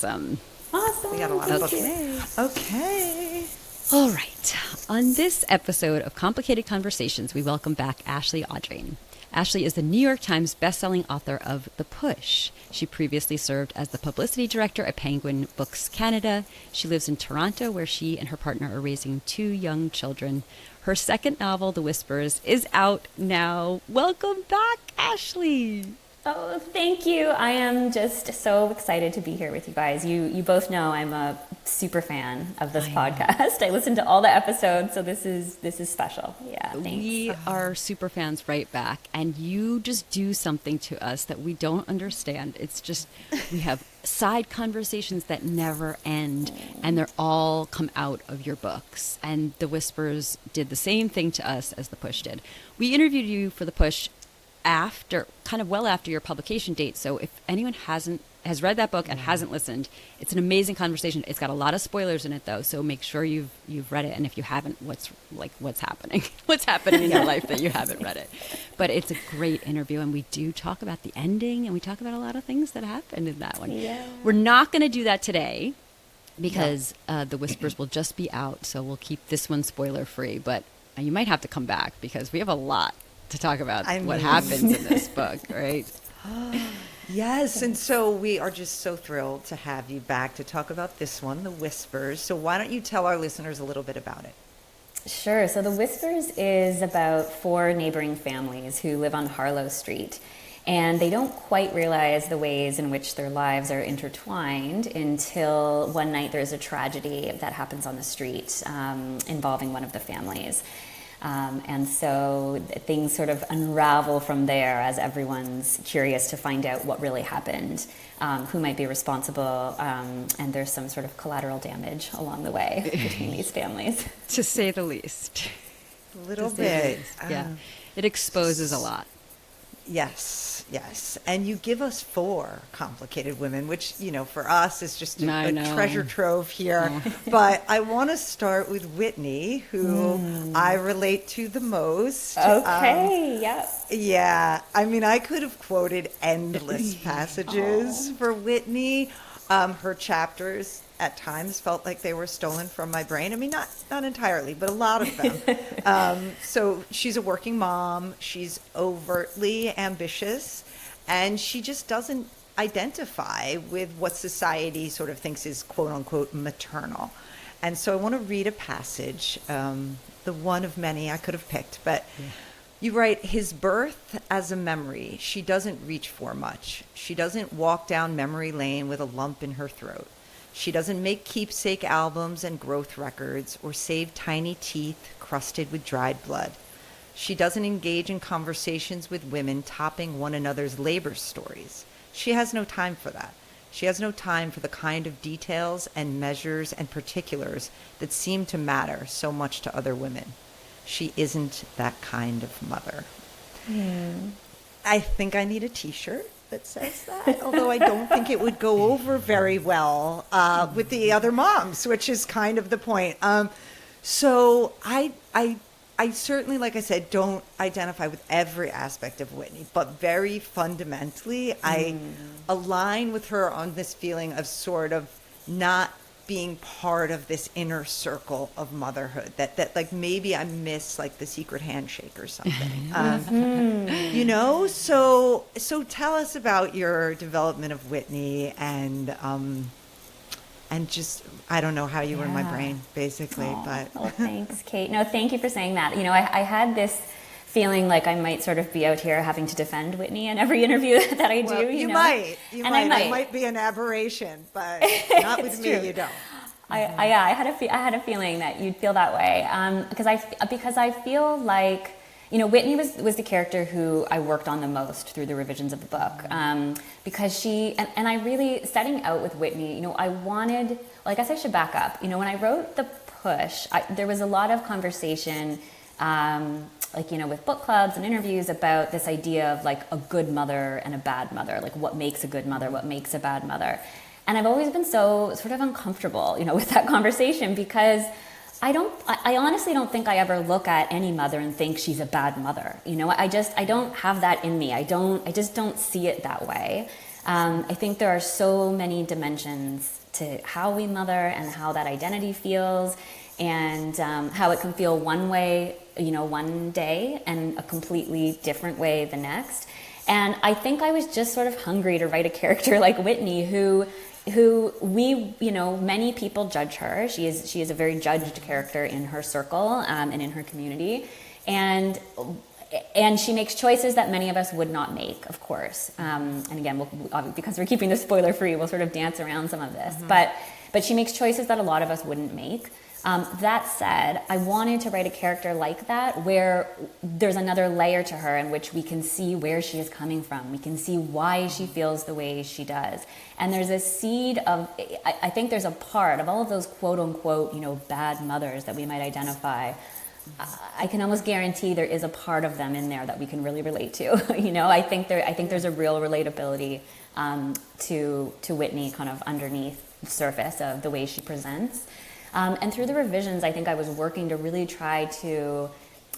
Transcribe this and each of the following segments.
Awesome. We got a lot of books. Okay. All right. On this episode of Complicated Conversations, we welcome back Ashley Audrain. Ashley is the New York Times bestselling author of The Push. She previously served as the publicity director at Penguin Books Canada. She lives in Toronto, where she and her partner are raising 2 young children. Her second novel, The Whispers, is out now. Welcome back, Ashley. Oh, thank you. I am just so excited to be here with you guys. You both know I'm a super fan of this podcast. I listen to all the episodes, so this is special. Yeah, thanks. We are super fans right back, and you just do something to us that we don't understand. It's just, we have side conversations that never end, and they're all come out of your books. And The Whispers did the same thing to us as The Push did. We interviewed you for The Push well after your publication date. So if anyone has read that book and hasn't listened, it's an amazing conversation. It's got a lot of spoilers in it though, so make sure you've read it. And if you haven't, what's happening? What's happening in your life that you haven't read it? But it's a great interview, and we do talk about the ending, and we talk about a lot of things that happened in that one. Yeah. We're not going to do that today because The Whispers will just be out, so we'll keep this one spoiler free. But you might have to come back because we have a lot to talk about what happens in this book, right? Yes, and so we are just so thrilled to have you back to talk about this one, The Whispers. So why don't you tell our listeners a little bit about it? Sure. So The Whispers is about 4 neighboring families who live on Harlow Street. And they don't quite realize the ways in which their lives are intertwined until one night there's a tragedy that happens on the street involving one of the families. And so things sort of unravel from there as everyone's curious to find out what really happened, who might be responsible, and there's some sort of collateral damage along the way between these families. To say the least. A little bit. Yeah. It exposes a lot. Yes. And you give us 4 complicated women, which, for us is just a treasure trove here. But I want to start with Whitney, who I relate to the most. Okay, Yeah. I mean, I could have quoted endless passages for Whitney. Her chapters at times felt like they were stolen from my brain. I mean, not entirely, but a lot of them. So she's a working mom. She's overtly ambitious, and she just doesn't identify with what society sort of thinks is quote unquote maternal. And so I want to read a passage, the one of many I could have picked, but you write, his birth as a memory, she doesn't reach for much. She doesn't walk down memory lane with a lump in her throat. She doesn't make keepsake albums and growth records or save tiny teeth crusted with dried blood. She doesn't engage in conversations with women topping one another's labor stories. She has no time for that. She has no time for the kind of details and measures and particulars that seem to matter so much to other women. She isn't that kind of mother. I think I need a T-shirt that says that, although I don't think it would go over very well with the other moms, which is kind of the point. So I certainly, like I said, don't identify with every aspect of Whitney, but very fundamentally, I align with her on this feeling of sort of not being part of this inner circle of motherhood, that like maybe I miss like the secret handshake or something. So tell us about your development of Whitney and just, I don't know how you were in my brain basically, but. Well, thanks, Kate. No, thank you for saying that. I had this feeling like I might sort of be out here having to defend Whitney in every interview that I do. Well, you might. I might be an aberration, but not with me. True. You don't. I had a feeling that you'd feel that way because I feel like Whitney was the character who I worked on the most through the revisions of the book because she and I really setting out with Whitney. I wanted. Well, I guess I should back up. When I wrote The Push, there was a lot of conversation. With book clubs and interviews about this idea of like a good mother and a bad mother, like what makes a good mother, what makes a bad mother. And I've always been so sort of uncomfortable, with that conversation because I honestly don't think I ever look at any mother and think she's a bad mother. I don't have that in me. I just don't see it that way. I think there are so many dimensions to how we mother and how that identity feels, and how it can feel one way, one day, and a completely different way the next. And I think I was just sort of hungry to write a character like Whitney, who we, many people judge her. She is a very judged character in her circle, and in her community. And she makes choices that many of us would not make, of course. And again, because we're keeping this spoiler free, we'll sort of dance around some of this. But she makes choices that a lot of us wouldn't make. That said, I wanted to write a character like that, where there's another layer to her in which we can see where she is coming from. We can see why she feels the way she does. And there's a seed of, I think there's a part of all of those quote unquote, bad mothers that we might identify. I can almost guarantee there is a part of them in there that we can really relate to. I think there's a real relatability to Whitney kind of underneath the surface of the way she presents. And through the revisions, I think I was working to really try to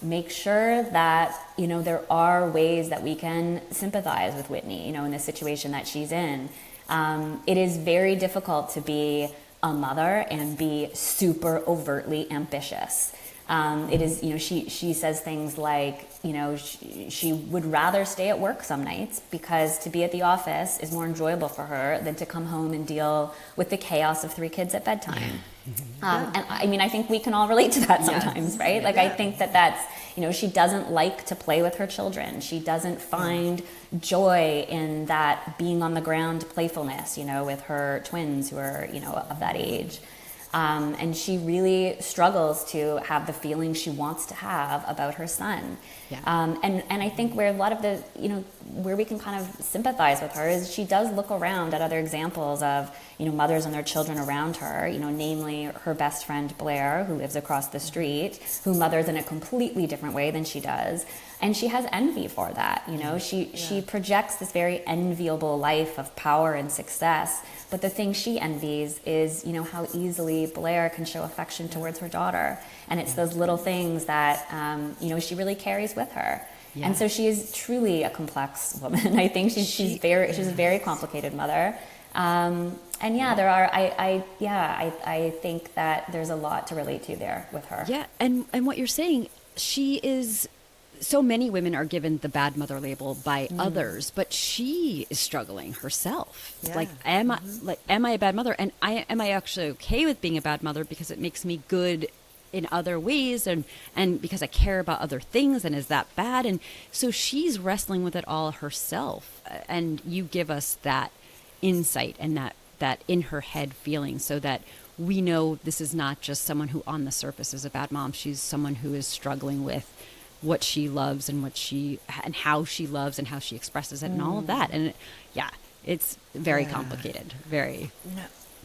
make sure that, there are ways that we can sympathize with Whitney, in the situation that she's in. It is very difficult to be a mother and be super overtly ambitious. It is, she says things like, she would rather stay at work some nights because to be at the office is more enjoyable for her than to come home and deal with the chaos of 3 kids at bedtime. And I think we can all relate to that sometimes, right? Like, I think that's, she doesn't like to play with her children. She doesn't find joy in that being on the ground playfulness, with her twins who are, of that age. And she really struggles to have the feelings she wants to have about her son. Yeah. And I think where a lot of the, where we can kind of sympathize with her is she does look around at other examples of, mothers and their children around her, namely her best friend Blair, who lives across the street, who mothers in a completely different way than she does. And she has envy for that, she projects this very enviable life of power and success. But the thing she envies is, how easily Blair can show affection towards her daughter. And it's those little things that, she really carries with her. Yeah. And so she is truly a complex woman. I think she's a very complicated mother. And there are, I think that there's a lot to relate to there with her. Yeah. And what you're saying, she is, so many women are given the bad mother label by others, but she is struggling herself. Yeah. Like, am I a bad mother? And am I actually okay with being a bad mother because it makes me good in other ways, and because I care about other things, and is that bad? And so she's wrestling with it all herself. And you give us that insight and that in her head feeling, so that we know this is not just someone who on the surface is a bad mom. She's someone who is struggling with what she loves and how she loves and how she expresses it and all of that. And it's very complicated. Very.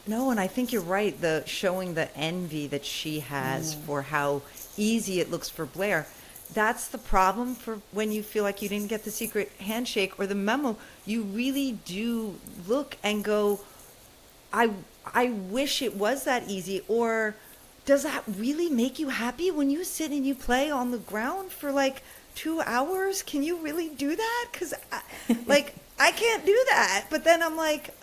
No, and I think you're right. Showing the envy that she has for how easy it looks for Blair. That's the problem for when you feel like you didn't get the secret handshake or the memo. You really do look and go, I wish it was that easy. Or does that really make you happy when you sit and you play on the ground for like 2 hours? Can you really do that? Because I can't do that. But then I'm like,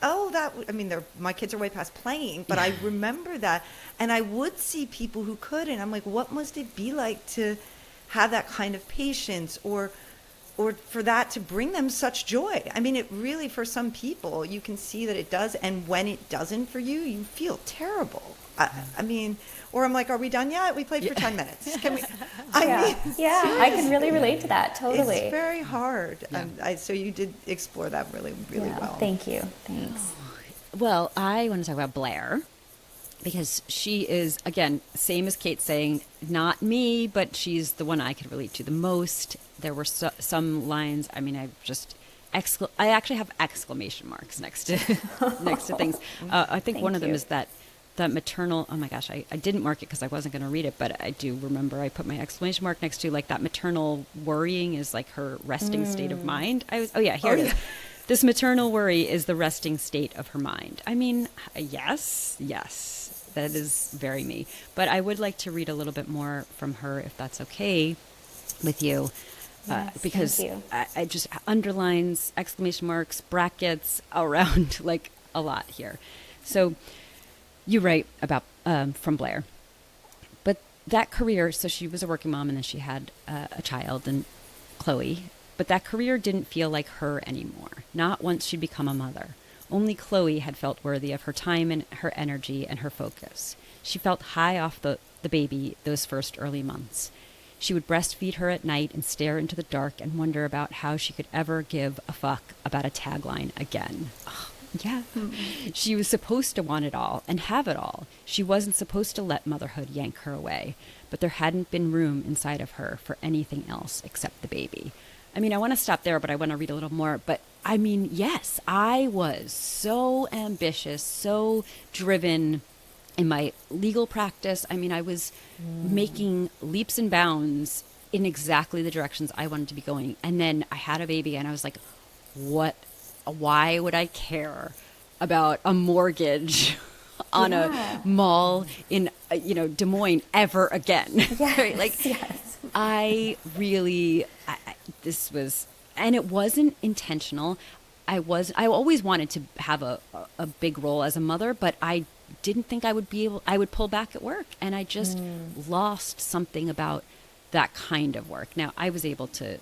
my kids are way past playing, but I remember that. And I would see people who could, and I'm like, what must it be like to have that kind of patience, or for that to bring them such joy? I mean, it really, for some people, you can see that it does. And when it doesn't for you, you feel terrible. I mean, or I'm like, are we done yet? We played for 10 minutes. Can we? I can really relate to that. Totally. It's very hard. Yeah. So you did explore that really, really well. Thank you. Thanks. Well, I want to talk about Blair, because she is, again, same as Kate saying, not me, but she's the one I could relate to the most. There were some lines, I actually have exclamation marks next to things. I think one of them is that maternal, oh my gosh, I didn't mark it because I wasn't going to read it, but I do remember I put my exclamation mark next to, like, that maternal worrying is like her resting state of mind. Here it is. This maternal worry is the resting state of her mind. I mean, yes, that is very me. But I would like to read a little bit more from her, if that's okay with you. Yes, because thank you. I just underlines, exclamation marks, brackets around like a lot here. So you write about from Blair, but that career. So she was a working mom, and then she had a child, and Chloe. But that career didn't feel like her anymore. Not once she'd become a mother. Only Chloe had felt worthy of her time and her energy and her focus. She felt high off the baby those first early months. She would breastfeed her at night and stare into the dark and wonder about how she could ever give a fuck about a tagline again. Oh, yeah. She was supposed to want it all and have it all. She wasn't supposed to let motherhood yank her away, but there hadn't been room inside of her for anything else except the baby. I mean, I want to stop there, but I want to read a little more. But I mean, yes, I was so ambitious, so driven in my legal practice. I mean, I was making leaps and bounds in exactly the directions I wanted to be going. And then I had a baby and I was like, why would I care about a mortgage on a mall in, Des Moines ever again? Yes, Right? Like, yes. I really, this was, and it wasn't intentional. I always wanted to have a big role as a mother, but I didn't think I would pull back at work. And I just lost something about that kind of work. Now, I was able to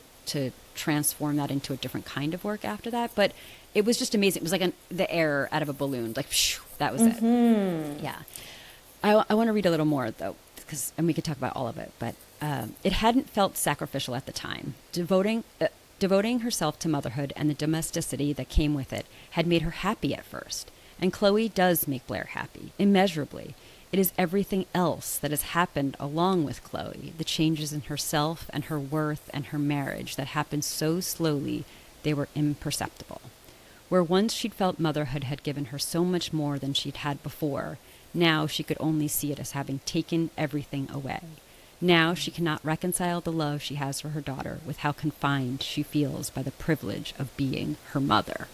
transform that into a different kind of work after that, but it was just amazing. It was like the air out of a balloon, like, phew, that was it. Yeah. I want to read a little more though, and we could talk about all of it, but it hadn't felt sacrificial at the time. Devoting herself to motherhood and the domesticity that came with it had made her happy at first. And Chloe does make Blair happy, immeasurably. It is everything else that has happened along with Chloe, the changes in herself and her worth and her marriage that happened so slowly they were imperceptible. Where once she'd felt motherhood had given her so much more than she'd had before, now she could only see it as having taken everything away. Now she cannot reconcile the love she has for her daughter with how confined she feels by the privilege of being her mother.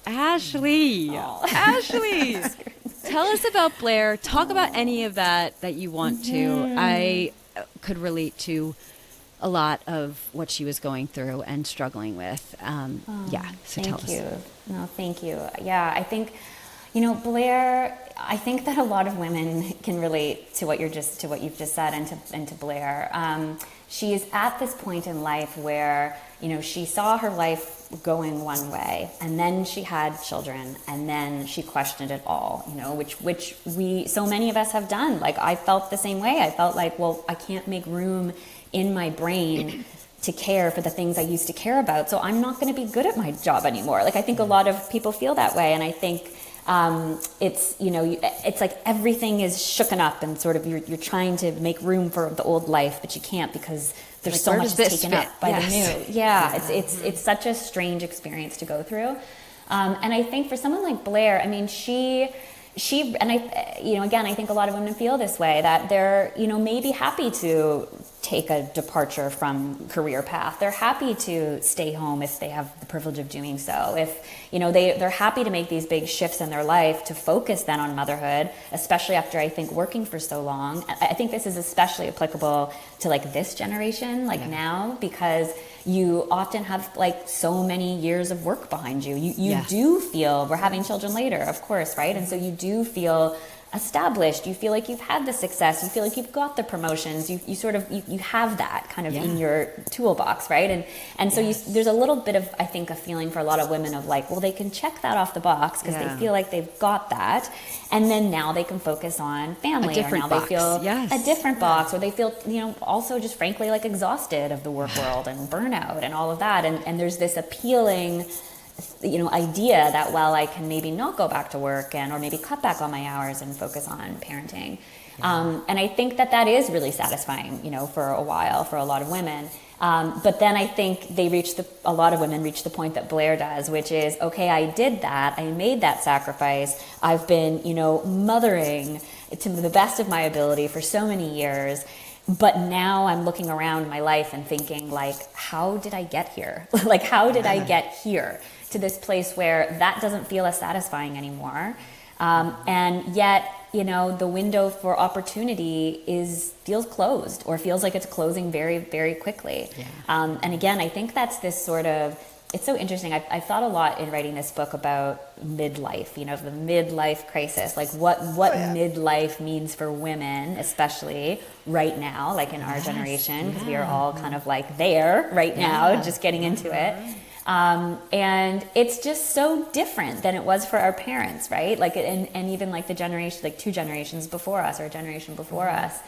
Ashely, tell us about Blair. Talk about any of that you want to. I could relate to a lot of what she was going through and struggling with. So tell us. Thank you. No, thank you. Yeah, I think, Blair, I think that a lot of women can relate to what you've just said and to Blair. She's at this point in life where, she saw her life going one way, and then she had children, and then she questioned it all, which so many of us have done. Like, I felt the same way. I felt like, well, I can't make room in my brain to care for the things I used to care about, so I'm not going to be good at my job anymore. Like, I think a lot of people feel that way, and I think it's like everything is shooken up, and sort of you're trying to make room for the old life, but you can't because there's like, so much taken up by the new. Yeah. It's such a strange experience to go through, and I think for someone like Blair, I mean, she and I, again, I think a lot of women feel this way, that they're, maybe happy to take a departure from career path. They're happy to stay home if they have the privilege of doing so. If, they're happy to make these big shifts in their life to focus then on motherhood, especially after, I think, working for so long. I think this is especially applicable to like this generation, now, because you often have like so many years of work behind you. You do feel, we're having children later, of course, right? And so you do feel established. You feel like you've had the success. You feel like you've got the promotions. You sort of, you have that kind of in your toolbox, right? And so there's a little bit of, I think, a feeling for a lot of women of like, well, they can check that off the box because they feel like they've got that. And then now they can focus on family. Or now they feel a different box, or they feel, also just frankly like exhausted of the work world and burnout and all of that. And there's this appealing idea that, well, I can maybe not go back to work or maybe cut back on my hours and focus on parenting. And I think that is really satisfying, for a while, for a lot of women. But then I think a lot of women reach the point that Blair does, which is, okay, I did that. I made that sacrifice. I've been, mothering to the best of my ability for so many years. But now I'm looking around my life and thinking, like, how did I get here? Like, how did I get here to this place where that doesn't feel as satisfying anymore? And yet the window for opportunity feels closed, or feels like it's closing very, very quickly. Yeah. And again, I think that's this sort of, it's so interesting. I've thought a lot in writing this book about midlife, the midlife crisis, like what midlife means for women, especially right now, like in our generation, because we are all kind of like there right now, just getting into it. And it's just so different than it was for our parents, right? Like, and even like the generation, like 2 generations before us, or a generation before us.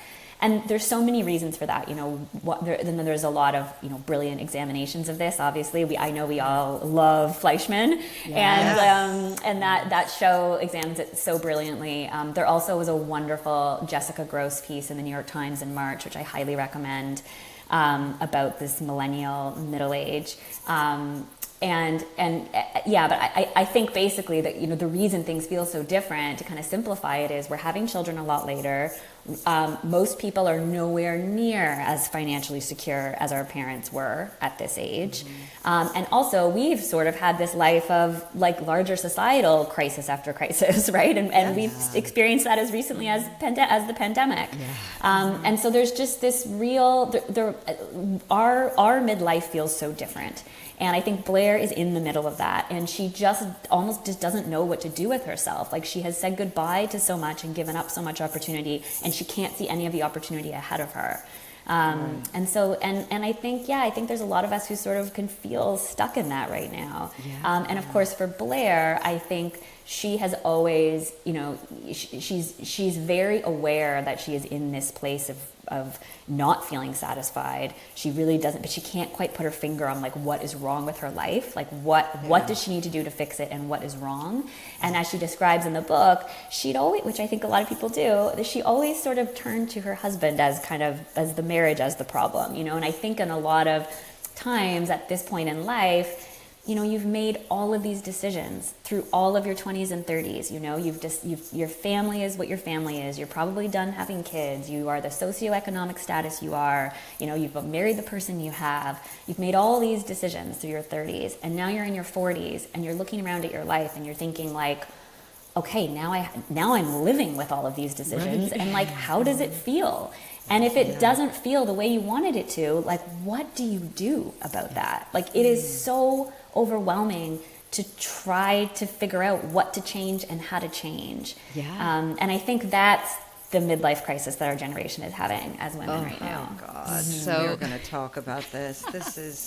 And there's so many reasons for that, then there's a lot of, brilliant examinations of this. Obviously, I know we all love Fleischman, and that show examines it so brilliantly. There also was a wonderful Jessica Gross piece in the New York Times in March, which I highly recommend, about this millennial middle age. But I think basically that, the reason things feel so different, to kind of simplify it, is we're having children a lot later. Most people are nowhere near as financially secure as our parents were at this age. And also we've sort of had this life of like larger societal crisis after crisis, right? And we've experienced that as recently as the pandemic. And so there's just this real, our midlife feels so different. And I think Blair is in the middle of that, and she just doesn't know what to do with herself. Like, she has said goodbye to so much and given up so much opportunity, and she can't see any of the opportunity ahead of her. And so, and I think there's a lot of us who sort of can feel stuck in that right now. And of course for Blair, I think she has always, she's very aware that she is in this place of not feeling satisfied. She really doesn't, but she can't quite put her finger on like what is wrong with her life. Like what does she need to do to fix it, and what is wrong? And as she describes in the book, she'd always, which I think a lot of people do, that she always sort of turned to her husband as the marriage as the problem, and I think in a lot of times at this point in life, you've made all of these decisions through all of your 20s and 30s. Your family is what your family is. You're probably done having kids. You are the socioeconomic status you are. You've married the person you have. You've made all these decisions through your 30s, and now you're in your 40s, and you're looking around at your life, and you're thinking like, okay, now I'm living with all of these decisions, and like, how does it feel? And if it doesn't feel the way you wanted it to, like, what do you do about that? Like, it is so overwhelming to try to figure out what to change and how to change. And I think that's the midlife crisis that our generation is having as women right now. Oh God! So we're going to talk about this. This is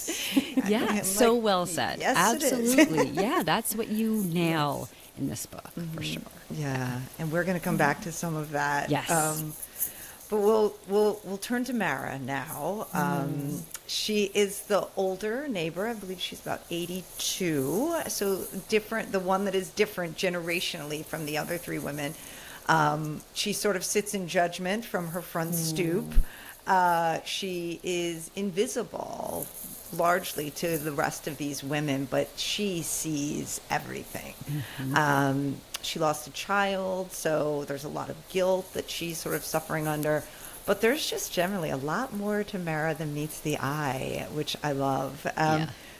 so well said. Yes, absolutely. Yeah, that's what you nail in this book for sure. Yeah, and we're going to come back to some of that. Yes. But we'll turn to Mara now. She is the older neighbor. I believe she's about 82. So different, the one that is different generationally from the other 3 women. She sort of sits in judgment from her front stoop. She is invisible largely to the rest of these women, but she sees everything. She lost a child, so there's a lot of guilt that she's sort of suffering under. But there's just generally a lot more to Mara than meets the eye, which I love.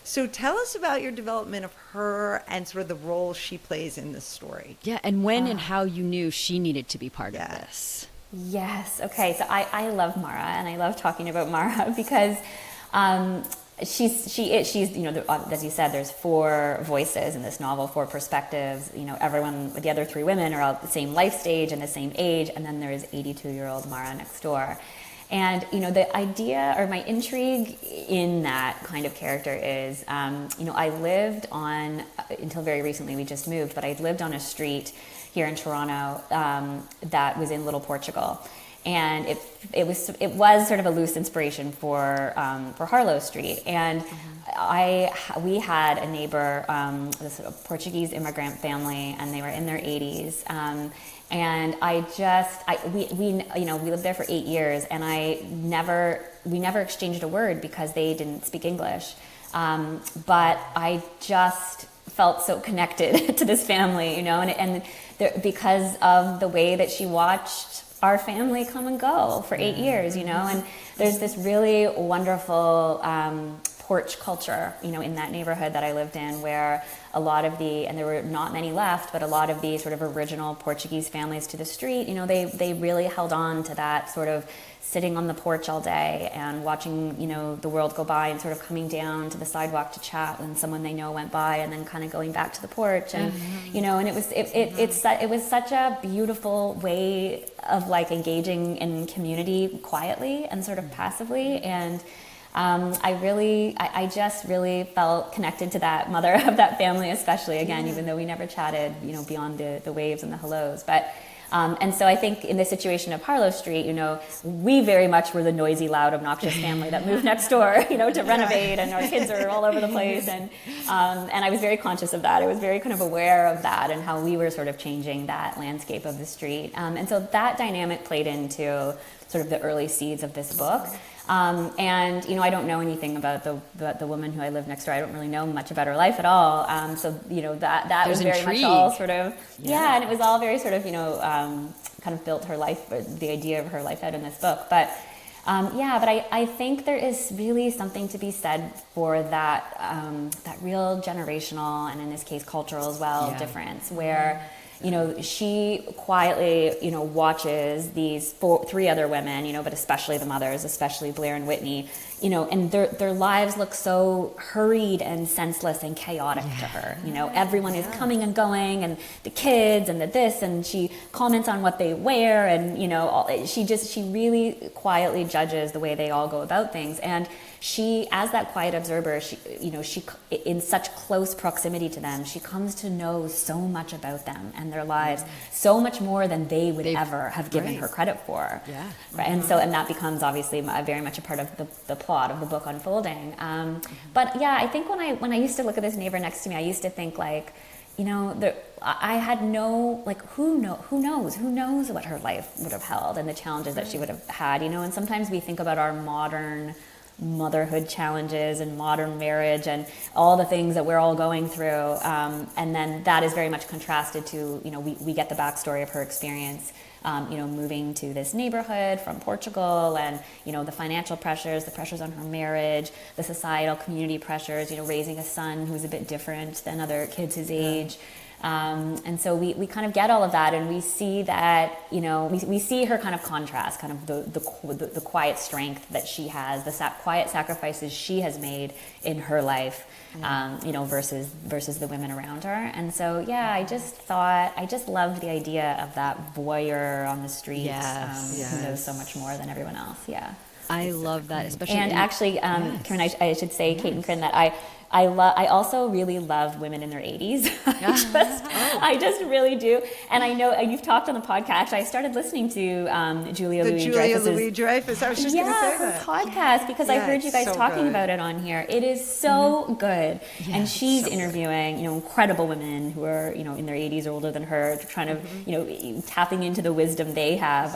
So tell us about your development of her and sort of the role she plays in this story. Yeah, and when and how you knew she needed to be part of this. Yes. Okay. So I love Mara, and I love talking about Mara because she's as you said, there's 4 voices in this novel, 4 perspectives. Everyone, the other 3 women are all at the same life stage and the same age, and then there is 82-year-old Mara next door. And the idea or my intrigue in that kind of character is, I lived on, until very recently, we just moved, but I lived on a street here in Toronto that was in Little Portugal. And it was sort of a loose inspiration for Harlow Street. And we had a neighbor, this Portuguese immigrant family, and they were in their 80s. And we lived there for 8 years, and we never exchanged a word because they didn't speak English. But I just felt so connected to this family, because of the way that she watched our family come and go for 8 years, and there's this really wonderful porch culture, in that neighborhood that I lived in, where a lot of and there were not many left, but a lot of the sort of original Portuguese families to the street, they really held on to that sort of sitting on the porch all day and watching, the world go by, and sort of coming down to the sidewalk to chat when someone they know went by, and then kind of going back to the porch. And, and it was such a beautiful way of like engaging in community quietly and sort of passively. And I just really felt connected to that mother of that family, especially, again, even though we never chatted, beyond the waves and the hellos. But and so I think in the situation of Harlow Street, we very much were the noisy, loud, obnoxious family that moved next door, to renovate, and our kids are all over the place. And I was very conscious of that. I was very kind of aware of that and how we were sort of changing that landscape of the street. And so that dynamic played into sort of the early seeds of this book. And I don't know anything about the woman who I live next door. I don't really know much about her life at all. So that was very much all sort of and it was all very sort of kind of built her life, the idea of her life out in this book. But I think there is really something to be said for that that real generational, and in this case cultural as well, difference where. She quietly, watches these three other women, but especially the mothers, especially Blair and Whitney, and their lives look so hurried and senseless and chaotic to her. Everyone is coming and going, and the kids and the this, and she comments on what they wear, and, she really quietly judges the way they all go about things. And she, as that quiet observer, she in such close proximity to them, she comes to know so much about them and their lives, so much more than they would ever have given her credit for. Yeah. Right? And so, and that becomes obviously very much a part of the plot of the book unfolding. But yeah, I think when I used to look at this neighbor next to me, I used to think like, I had no, like, who knows what her life would have held and the challenges that she would have had, and sometimes we think about our modern motherhood challenges and modern marriage and all the things that we're all going through, and then that is very much contrasted to we get the backstory of her experience, moving to this neighborhood from Portugal, and the financial pressures, the pressures on her marriage, the societal community pressures, raising a son who's a bit different than other kids his age. And so we kind of get all of that, and we see that, we see her kind of contrast, kind of the quiet strength that she has, the quiet sacrifices she has made in her life, versus the women around her. And so, I just loved the idea of that voyeur on the street, who knows so much more than everyone else. Yeah. I love that, especially. And actually, Carinn, I should say, Kate and Carinn, that I also really love women in their 80s. I just really do. And I know you've talked on the podcast. I started listening to Julia Louis-Dreyfus. I was just going to say her that. podcast, because I heard you guys talking about it on here. It is so good. And she's interviewing, incredible women who are, in their 80s or older than her, trying to, tapping into the wisdom they have.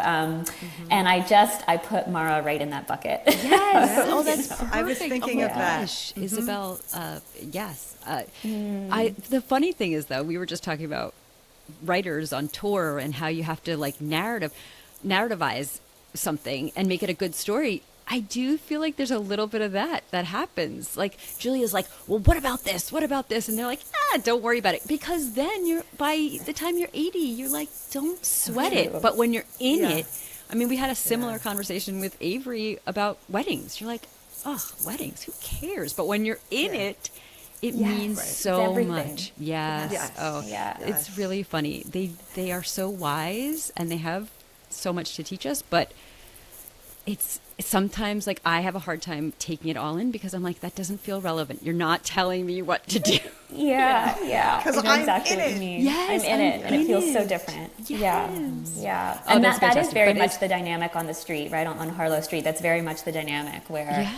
And I put Mara right in that bucket. Yes. Oh, that's perfect. I was thinking of that. Isabel. Yes. The funny thing is, though, we were just talking about writers on tour and how you have to like narrativize something and make it a good story. I do feel like there's a little bit of that happens. Like Julia's like, well, what about this? What about this? And they're like, don't worry about it. Because then by the time you're 80, you're like, don't sweat it. But when you're in it, I mean, we had a similar conversation with Avery about weddings. You're like, weddings, who cares? But when you're in it, it means so much. Yes. It's really funny. They are so wise, and they have so much to teach us, but it's sometimes like I have a hard time taking it all in, because I'm like, that doesn't feel relevant. You're not telling me what to do. Because I'm exactly in what it. you mean. Yes, I'm in it, and it feels so different. Yes. And that is very much the dynamic on the street, right, on Harlow Street. That's very much the dynamic where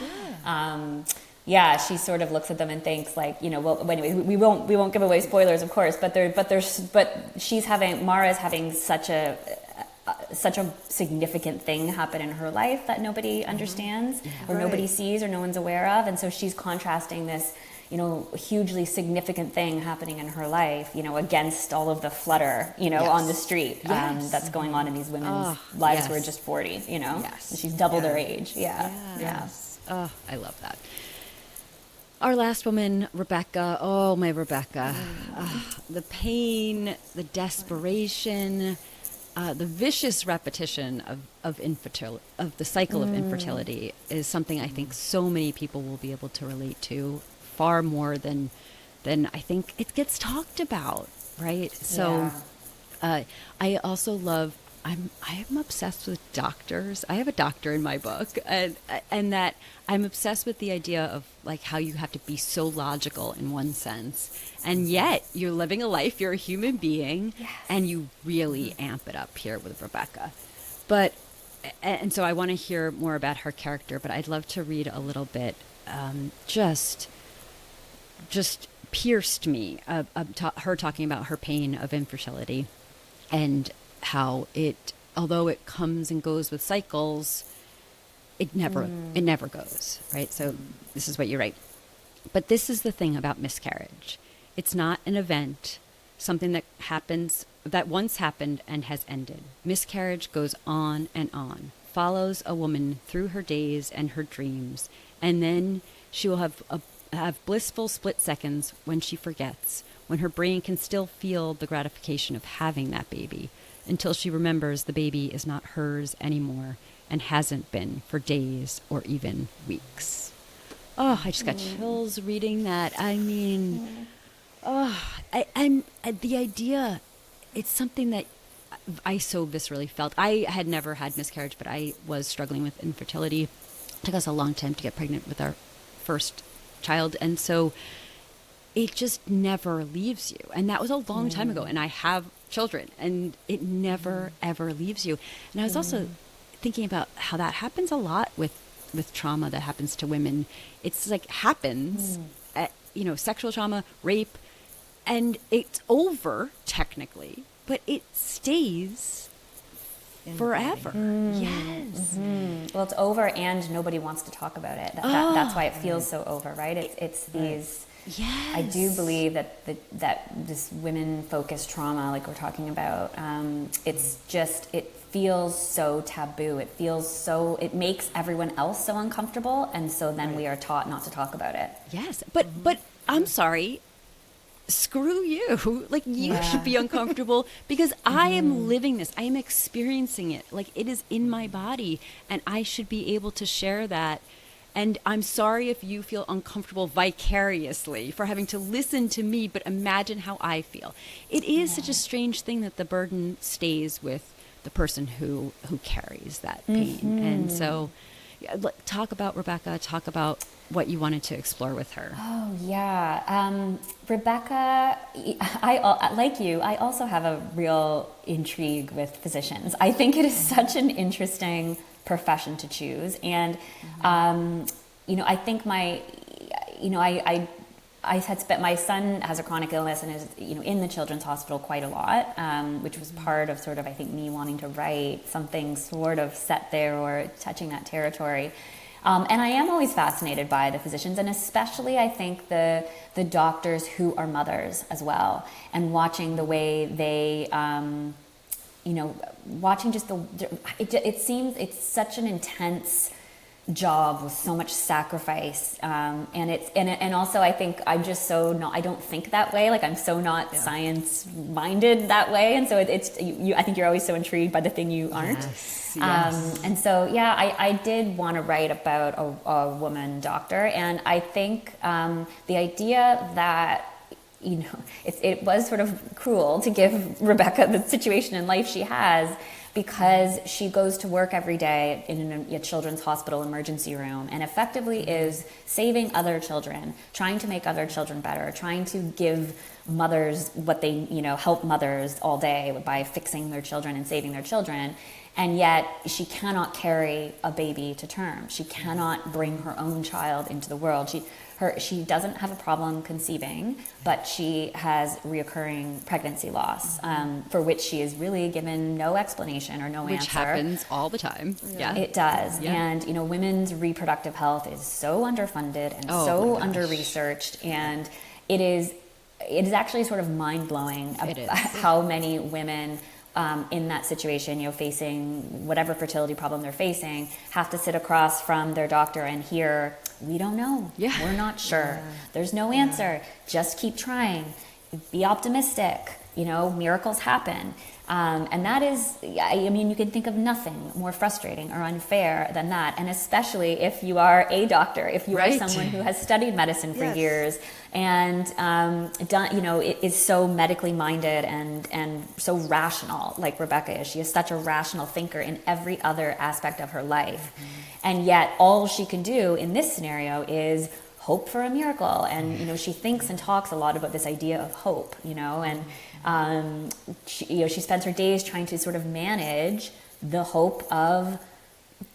she sort of looks at them and thinks like, well, anyway, we won't give away spoilers, of course, but Mara's having such a significant thing happen in her life that nobody understands or nobody sees or no one's aware of. And so she's contrasting this, hugely significant thing happening in her life, against all of the flutter, on the street that's going on in these women's lives who are just 40, and she's double their age. Oh, I love that. Our last woman, Rebecca. Oh, my Rebecca. The pain, the desperation, the vicious repetition of infertility, of the cycle of infertility, is something I think so many people will be able to relate to, far more than I think it gets talked about, right? So I also love, I'm obsessed with doctors. I have a doctor in my book, and that I'm obsessed with the idea of like how you have to be so logical in one sense, and yet you're living a life, you're a human being, and you really amp it up here with Rebecca. But, and so I want to hear more about her character, but I'd love to read a little bit, just pierced me, her talking about her pain of infertility, and how it, although it comes and goes with cycles, it never goes, right? So this is what you write. But this is the thing about miscarriage. It's not an event, something that happens, that once happened and has ended. Miscarriage goes on and on, follows a woman through her days and her dreams, and then she will have blissful split seconds when she forgets, when her brain can still feel the gratification of having that baby, until she remembers the baby is not hers anymore and hasn't been for days or even weeks. Oh, I just got chills reading that. I mean, I'm the idea, it's something that I so viscerally felt. I had never had miscarriage, but I was struggling with infertility. It took us a long time to get pregnant with our first child, and so it just never leaves you. And that was a long time ago, and I have children, and it never ever leaves you. And I was also thinking about how that happens a lot with trauma that happens to women. It's like happens, sexual trauma, rape, and it's over technically, but it stays forever. Yes. Well, it's over, and nobody wants to talk about it. That's why it feels so over, right? It's these. Yes. I do believe that this women-focused trauma, like we're talking about, it feels so taboo. It makes everyone else so uncomfortable, and so then we are taught not to talk about it. Yes, but I'm sorry. Screw you. Like, you should be uncomfortable because I am living this. I am experiencing it. Like, it is in my body, and I should be able to share that. And I'm sorry if you feel uncomfortable vicariously for having to listen to me, but imagine how I feel. It is such a strange thing that the burden stays with the person who carries that pain. And so talk about Rebecca, talk about what you wanted to explore with her. Oh, yeah. Rebecca, I like you, I also have a real intrigue with physicians. I think it is such an interesting profession to choose. And, I think I had spent, my son has a chronic illness and is, in the children's hospital quite a lot, which was part of sort of, I think, me wanting to write something sort of set there or touching that territory. And I am always fascinated by the physicians, and especially I think the doctors who are mothers as well, and watching the way they, watching just it seems it's such an intense job with so much sacrifice, and also I think I'm just so not, I don't think that way, like I'm so not science minded that way, and so it's you I think you're always so intrigued by the thing you aren't. Yes. And so I did want to write about a woman doctor, and I think the idea that it was sort of cruel to give Rebecca the situation in life she has, because she goes to work every day in a children's hospital emergency room and effectively is saving other children, trying to make other children better, trying to give mothers what they, help mothers all day by fixing their children and saving their children. And yet she cannot carry a baby to term. She cannot bring her own child into the world. She doesn't have a problem conceiving, but she has reoccurring pregnancy loss, for which she is really given no explanation or no answer. Which happens all the time. Yeah. It does. Yeah. And, women's reproductive health is so underfunded and so under-researched. And it is actually sort of mind-blowing how many women in that situation, facing whatever fertility problem they're facing, have to sit across from their doctor and hear, we don't know, we're not sure, there's no answer, just keep trying, be optimistic, miracles happen. And that is, I mean, you can think of nothing more frustrating or unfair than that. And especially if you are a doctor, if you are someone who has studied medicine for years and done, is so medically minded and so rational, like Rebecca is. She is such a rational thinker in every other aspect of her life. And yet all she can do in this scenario is hope for a miracle. And, she thinks and talks a lot about this idea of hope, and she spends her days trying to sort of manage the hope of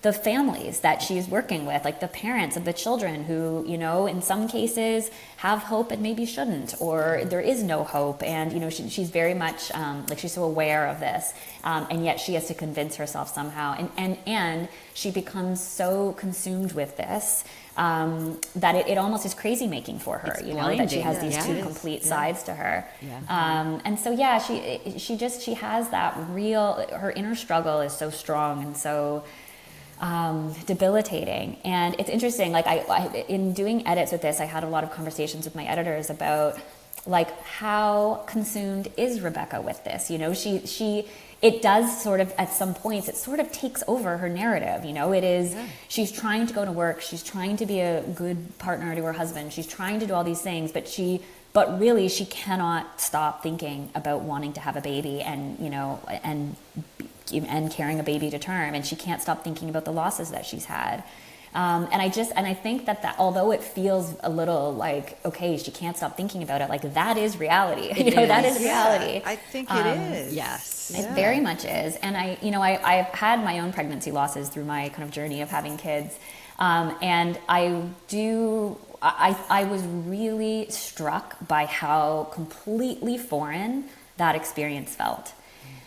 the families that she's working with, like the parents of the children who, in some cases have hope and maybe shouldn't, or there is no hope. And, she's very much she's so aware of this. And yet she has to convince herself somehow. And she becomes so consumed with this that it almost is crazy making for her, that she has these two complete sides to her. And so, she has that her inner struggle is so strong and so debilitating. And it's interesting, like I in doing edits with this, I had a lot of conversations with my editors about like how consumed is Rebecca with this. It does sort of, at some points, it sort of takes over her narrative. It is, she's trying to go to work, she's trying to be a good partner to her husband, she's trying to do all these things, but really she cannot stop thinking about wanting to have a baby and carrying a baby to term, and she can't stop thinking about the losses that she's had. And I think that although it feels a little like, okay, she can't stop thinking about it, like that is reality. That is reality. I think it is. Yes. It very much is. And I've had my own pregnancy losses through my kind of journey of having kids. And I was really struck by how completely foreign that experience felt.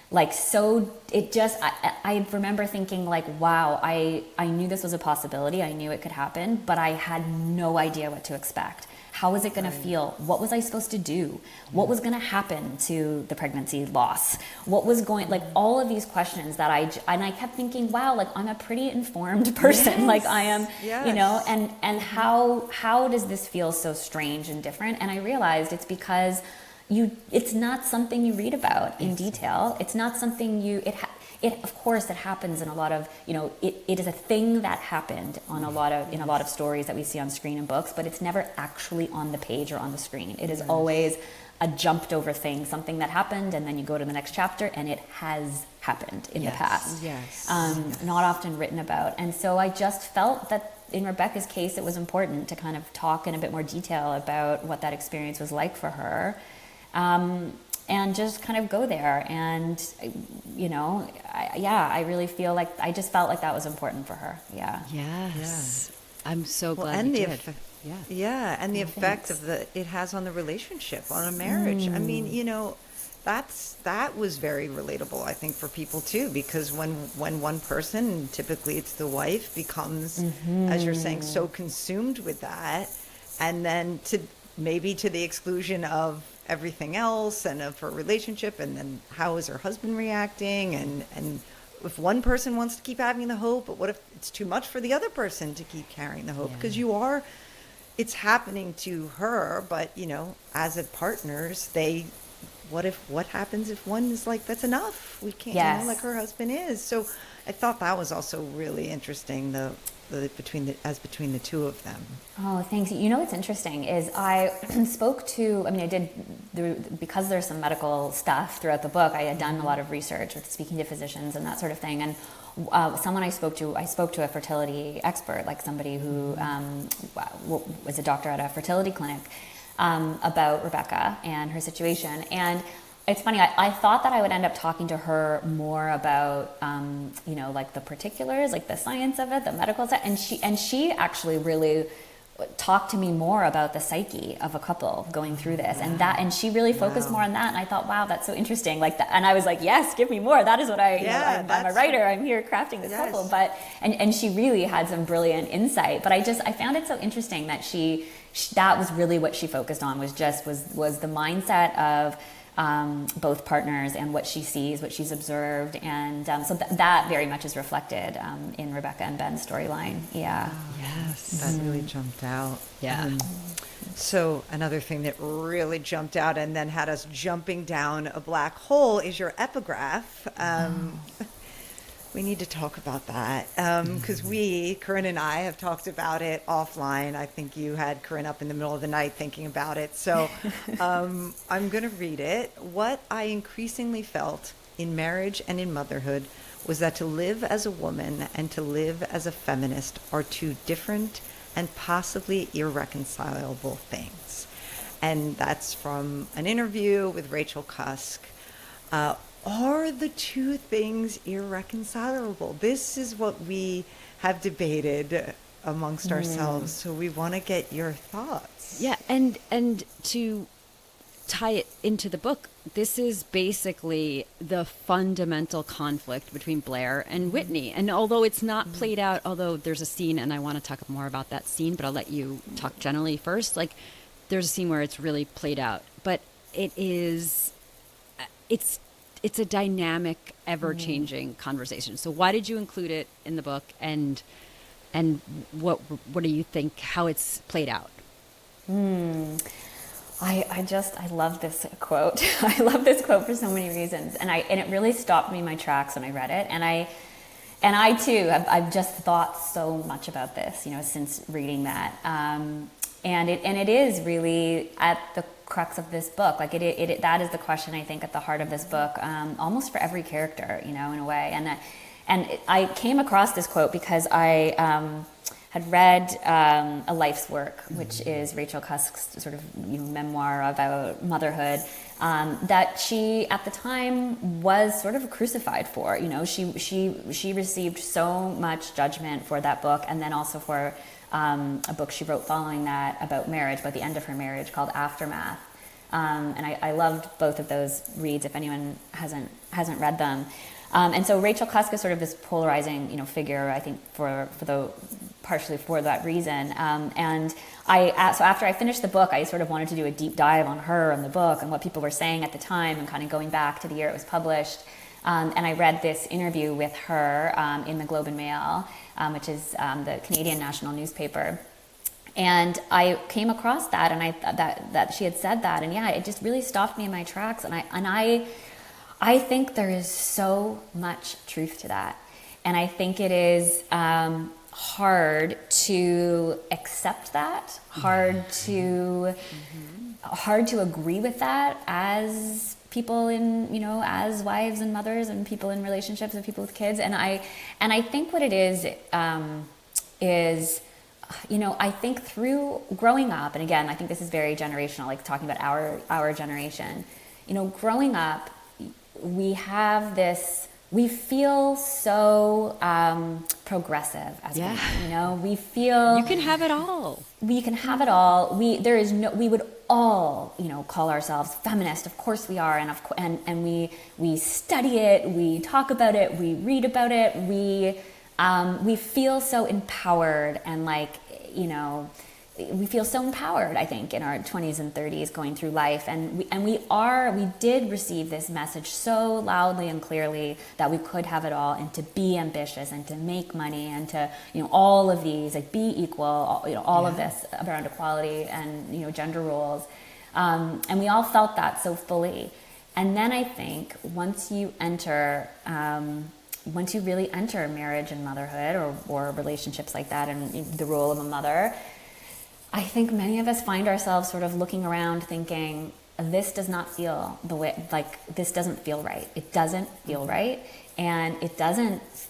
Like, so it just, I remember thinking like, wow, I knew this was a possibility. I knew it could happen, but I had no idea what to expect. How was it going to feel? What was I supposed to do? What was going to happen to the pregnancy loss? What was going, like all of these questions that I kept thinking, wow, like I'm a pretty informed person. Like I am, and how does this feel so strange and different? And I realized it's because it's not something you read about in detail. It's not something of course it happens in a lot of, it is a thing that happened in a lot of stories that we see on screen and books, but it's never actually on the page or on the screen. It is always a jumped over thing, something that happened, and then you go to the next chapter and it has happened in the past. Not often written about. And so I just felt that in Rebecca's case, it was important to kind of talk in a bit more detail about what that experience was like for her. And just kind of go there. And, I really feel like, I just felt like that was important for her. Yeah. Yes. Yeah. I'm so glad and you the did. And the effect of it has on the relationship, on a marriage. I mean, that was very relatable, I think, for people too, because when one person, typically it's the wife, becomes, as you're saying, so consumed with that, and then to the exclusion of everything else and of her relationship, and then how is her husband reacting, and if one person wants to keep having the hope, but what if it's too much for the other person to keep carrying the hope, because it's happening to her, but as a partners, what happens if one is like, that's enough, we can't, like her husband is. So I thought that was also really interesting, between the two of them. Oh, thanks. What's interesting is I because there's some medical stuff throughout the book, I had done a lot of research with speaking to physicians and that sort of thing. And someone I spoke to a fertility expert, like somebody who was a doctor at a fertility clinic, about Rebecca and her situation. And it's funny, I thought that I would end up talking to her more about, like the particulars, like the science of it, the medical side. And she actually really talked to me more about the psyche of a couple going through this, and she really focused more on that. And I thought, wow, that's so interesting. Like that, and I was like, yes, give me more. That is what I'm a writer. I'm here crafting this couple. But and she really had some brilliant insight. But I found it so interesting that that was really what she focused on, was the mindset of both partners and what she sees, what she's observed. And so that very much is reflected in Rebecca and Ben's storyline. Yeah. Yes, that really jumped out. Yeah. So another thing that really jumped out and then had us jumping down a black hole is your epigraph. We need to talk about that because Carinn and I have talked about it offline. I think you had Carinn up in the middle of the night thinking about it. So I'm going to read it. What I increasingly felt in marriage and in motherhood was that to live as a woman and to live as a feminist are two different and possibly irreconcilable things. And that's from an interview with Rachel Cusk. Are the two things irreconcilable? This is what we have debated amongst ourselves. So we want to get your thoughts. Yeah, and to tie it into the book, this is basically the fundamental conflict between Blair and Whitney. And although it's not played out, although there's a scene, and I want to talk more about that scene, but I'll let you talk generally first. Like, there's a scene where it's really played out, but it's a dynamic, ever-changing conversation. So why did you include it in the book, and what do you think, how it's played out? I love this quote. I love this quote for so many reasons, and it really stopped me in my tracks when I read it. And I too, I've just thought so much about this, since reading that. And it is really at the crux of this book. Like that is the question, I think, at the heart of this book, almost for every character, in a way. And I came across this quote because I had read A Life's Work, which is Rachel Cusk's sort of memoir about motherhood, that she at the time was sort of crucified for. She received so much judgment for that book, and then also for a book she wrote following that about marriage, about the end of her marriage, called Aftermath. And I loved both of those reads, if anyone hasn't read them. And so Rachel Cusk is sort of this polarizing, figure, I think, partially for that reason. And so after I finished the book, I sort of wanted to do a deep dive on her and the book and what people were saying at the time, and kind of going back to the year it was published. And I read this interview with her in the Globe and Mail, which is the Canadian national newspaper. And I came across that, and I thought that she had said that, and yeah, it just really stopped me in my tracks. And I think there is so much truth to that, and I think it is hard to accept that, hard to agree with that as people in, as wives and mothers and people in relationships and people with kids. And I think what it is, I think through growing up, and again, I think this is very generational, like talking about our generation, growing up, we feel so progressive as women, we feel you can have it all. We can have it all. We would all, call ourselves feminist. Of course we are, and we study it, we talk about it, we read about it, we feel so empowered, and we feel so empowered, I think, in our 20s and 30s going through life. And we did receive this message so loudly and clearly that we could have it all, and to be ambitious and to make money and to, all of these, like, be equal, all of this around equality and, gender roles. And we all felt that so fully. And then I think once you really enter marriage and motherhood or relationships like that, and the role of a mother, I think many of us find ourselves sort of looking around thinking, this does not feel the way, this doesn't feel right. It doesn't feel right. And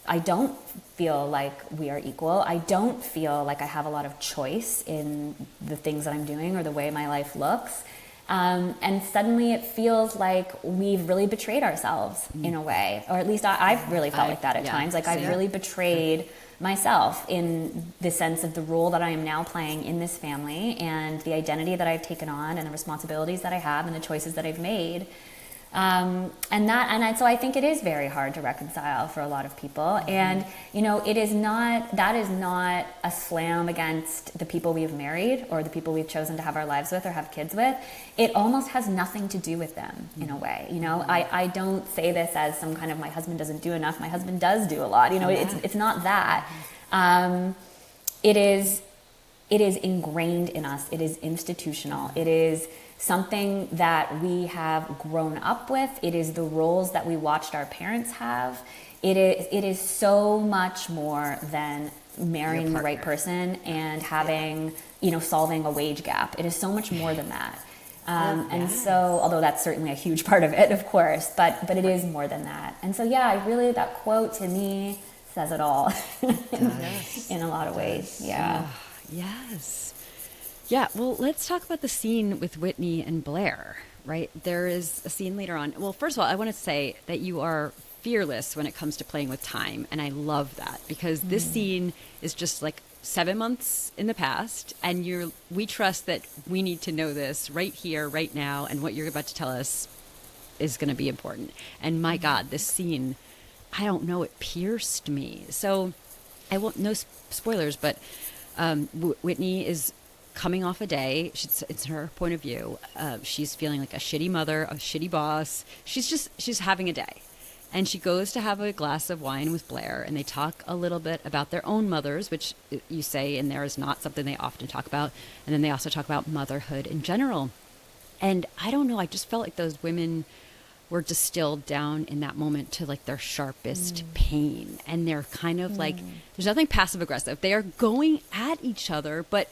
I don't feel like we are equal. I don't feel like I have a lot of choice in the things that I'm doing or the way my life looks. And suddenly it feels like we've really betrayed ourselves in a way, or at least I've really felt like that at times. Like I've really betrayed myself in the sense of the role that I am now playing in this family, and the identity that I've taken on, and the responsibilities that I have, and the choices that I've made. So I think it is very hard to reconcile for a lot of people. And, you know, that is not a slam against the people we've married or the people we've chosen to have our lives with or have kids with. It almost has nothing to do with them in a way. You know, I don't say this as some kind of my husband doesn't do enough. My husband does do a lot. You know, it's not that. It is ingrained in us. It is institutional. It is something that we have grown up with. It is the roles that we watched our parents have. It is so much more than marrying the right person and having, you know, solving a wage gap. It is so much more than that. And so, although that's certainly a huge part of it, of course, but it is more than that. And so, yeah, really that quote to me says it all in a lot of ways. Yeah. Yes. Yeah, well, let's talk about the scene with Whitney and Blair, right? There is a scene later on. Well, first of all, I want to say that you are fearless when it comes to playing with time, and I love that because this scene is just like 7 months in the past, and we trust that we need to know this right here, right now, and what you're about to tell us is going to be important. And my God, this scene, I don't know, it pierced me. So I won't, no spoilers, but Whitney is coming off a day. It's her point of view. She's feeling like a shitty mother, a shitty boss. She's having a day. And she goes to have a glass of wine with Blair, and they talk a little bit about their own mothers, which you say in there is not something they often talk about. And then they also talk about motherhood in general. And I don't know, I just felt like those women were distilled down in that moment to like their sharpest pain. And they're kind of like, there's nothing passive aggressive. They are going at each other, but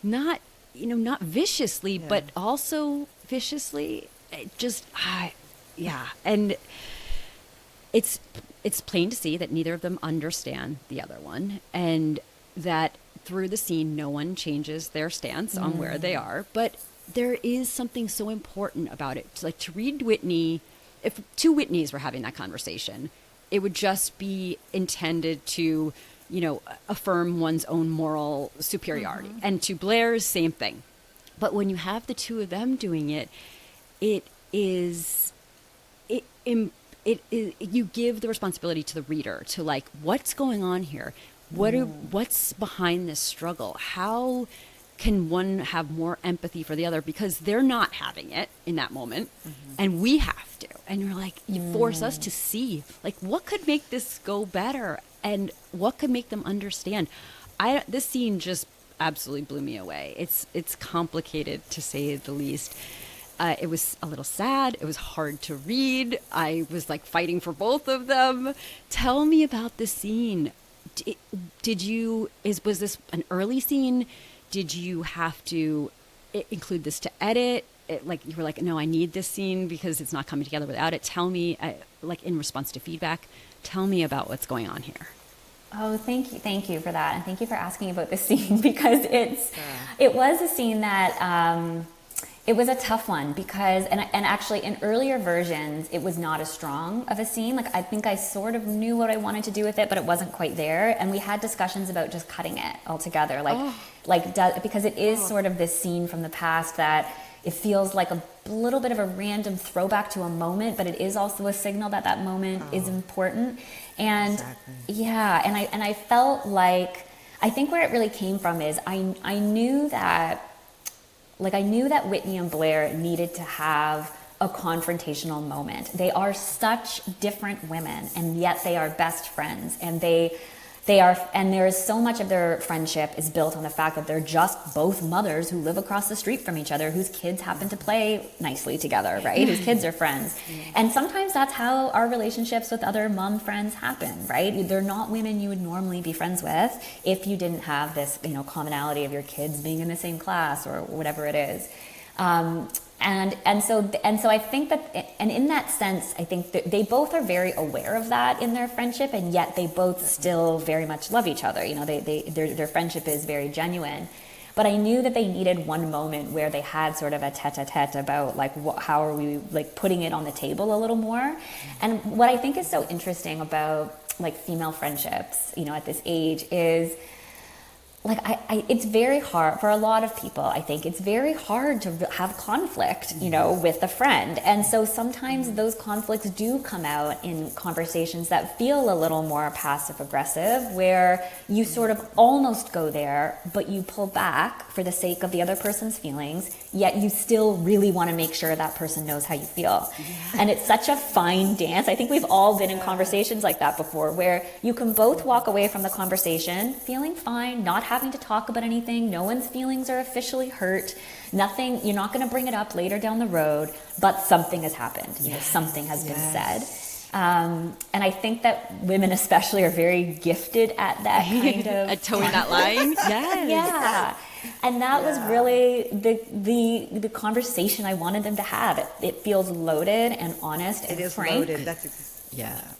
not viciously, but also viciously. And it's plain to see that neither of them understand the other one, and that through the scene, no one changes their stance on where they are. But there is something so important about it. Like, to read Whitney, if two Whitneys were having that conversation, it would just be intended to, you know, affirm one's own moral superiority. And to Blair's, same thing. But when you have the two of them doing it, you give the responsibility to the reader to like, what's going on here? What's behind this struggle? How can one have more empathy for the other? Because they're not having it in that moment, and we have to. And you're like, you force us to see, like, what could make this go better, and what could make them understand. This scene just absolutely blew me away. It's complicated, to say the least. It was a little sad. It was hard to read. I was like fighting for both of them. Tell me about the scene. Was this an early scene? Did you have to include this to edit? Like, you were like, no, I need this scene because it's not coming together without it. Tell me, like, in response to feedback, tell me about what's going on here. Oh, thank you for that, and thank you for asking about this scene, because it was a scene that it was a tough one, because and actually in earlier versions it was not as strong of a scene. Like, I think I sort of knew what I wanted to do with it, but it wasn't quite there, and we had discussions about just cutting it altogether, because it is sort of this scene from the past that it feels like a little bit of a random throwback to a moment, but it is also a signal that that moment is important. And and I felt like, I think where it really came from is I knew that Whitney and Blair needed to have a confrontational moment. They are such different women, and yet they are best friends, and and there is so much of their friendship is built on the fact that they're just both mothers who live across the street from each other, whose kids happen to play nicely together, right? Whose kids are friends. And sometimes that's how our relationships with other mom friends happen, right? They're not women you would normally be friends with if you didn't have this, you know, commonality of your kids being in the same class or whatever it is. And so I think that, and in that sense, I think that they both are very aware of that in their friendship, and yet they both still very much love each other. You know, their friendship is very genuine. But I knew that they needed one moment where they had sort of a tete-a-tete about, like, how are we, like, putting it on the table a little more. And what I think is so interesting about, like, female friendships, you know, at this age is like it's very hard for a lot of people. I think it's very hard to have conflict, you know, with a friend. And so sometimes those conflicts do come out in conversations that feel a little more passive aggressive, where you sort of almost go there, but you pull back for the sake of the other person's feelings, yet you still really want to make sure that person knows how you feel. And it's such a fine dance. I think we've all been in conversations like that before, where you can both walk away from the conversation feeling fine, not having to talk about anything, no one's feelings are officially hurt, nothing, you're not going to bring it up later down the road, but something has happened, you know, something has been said. And I think that women especially are very gifted at that kind of at towing that line. Yeah. And that was really the conversation I wanted them to have. It feels loaded and honest and frank. It is loaded. That's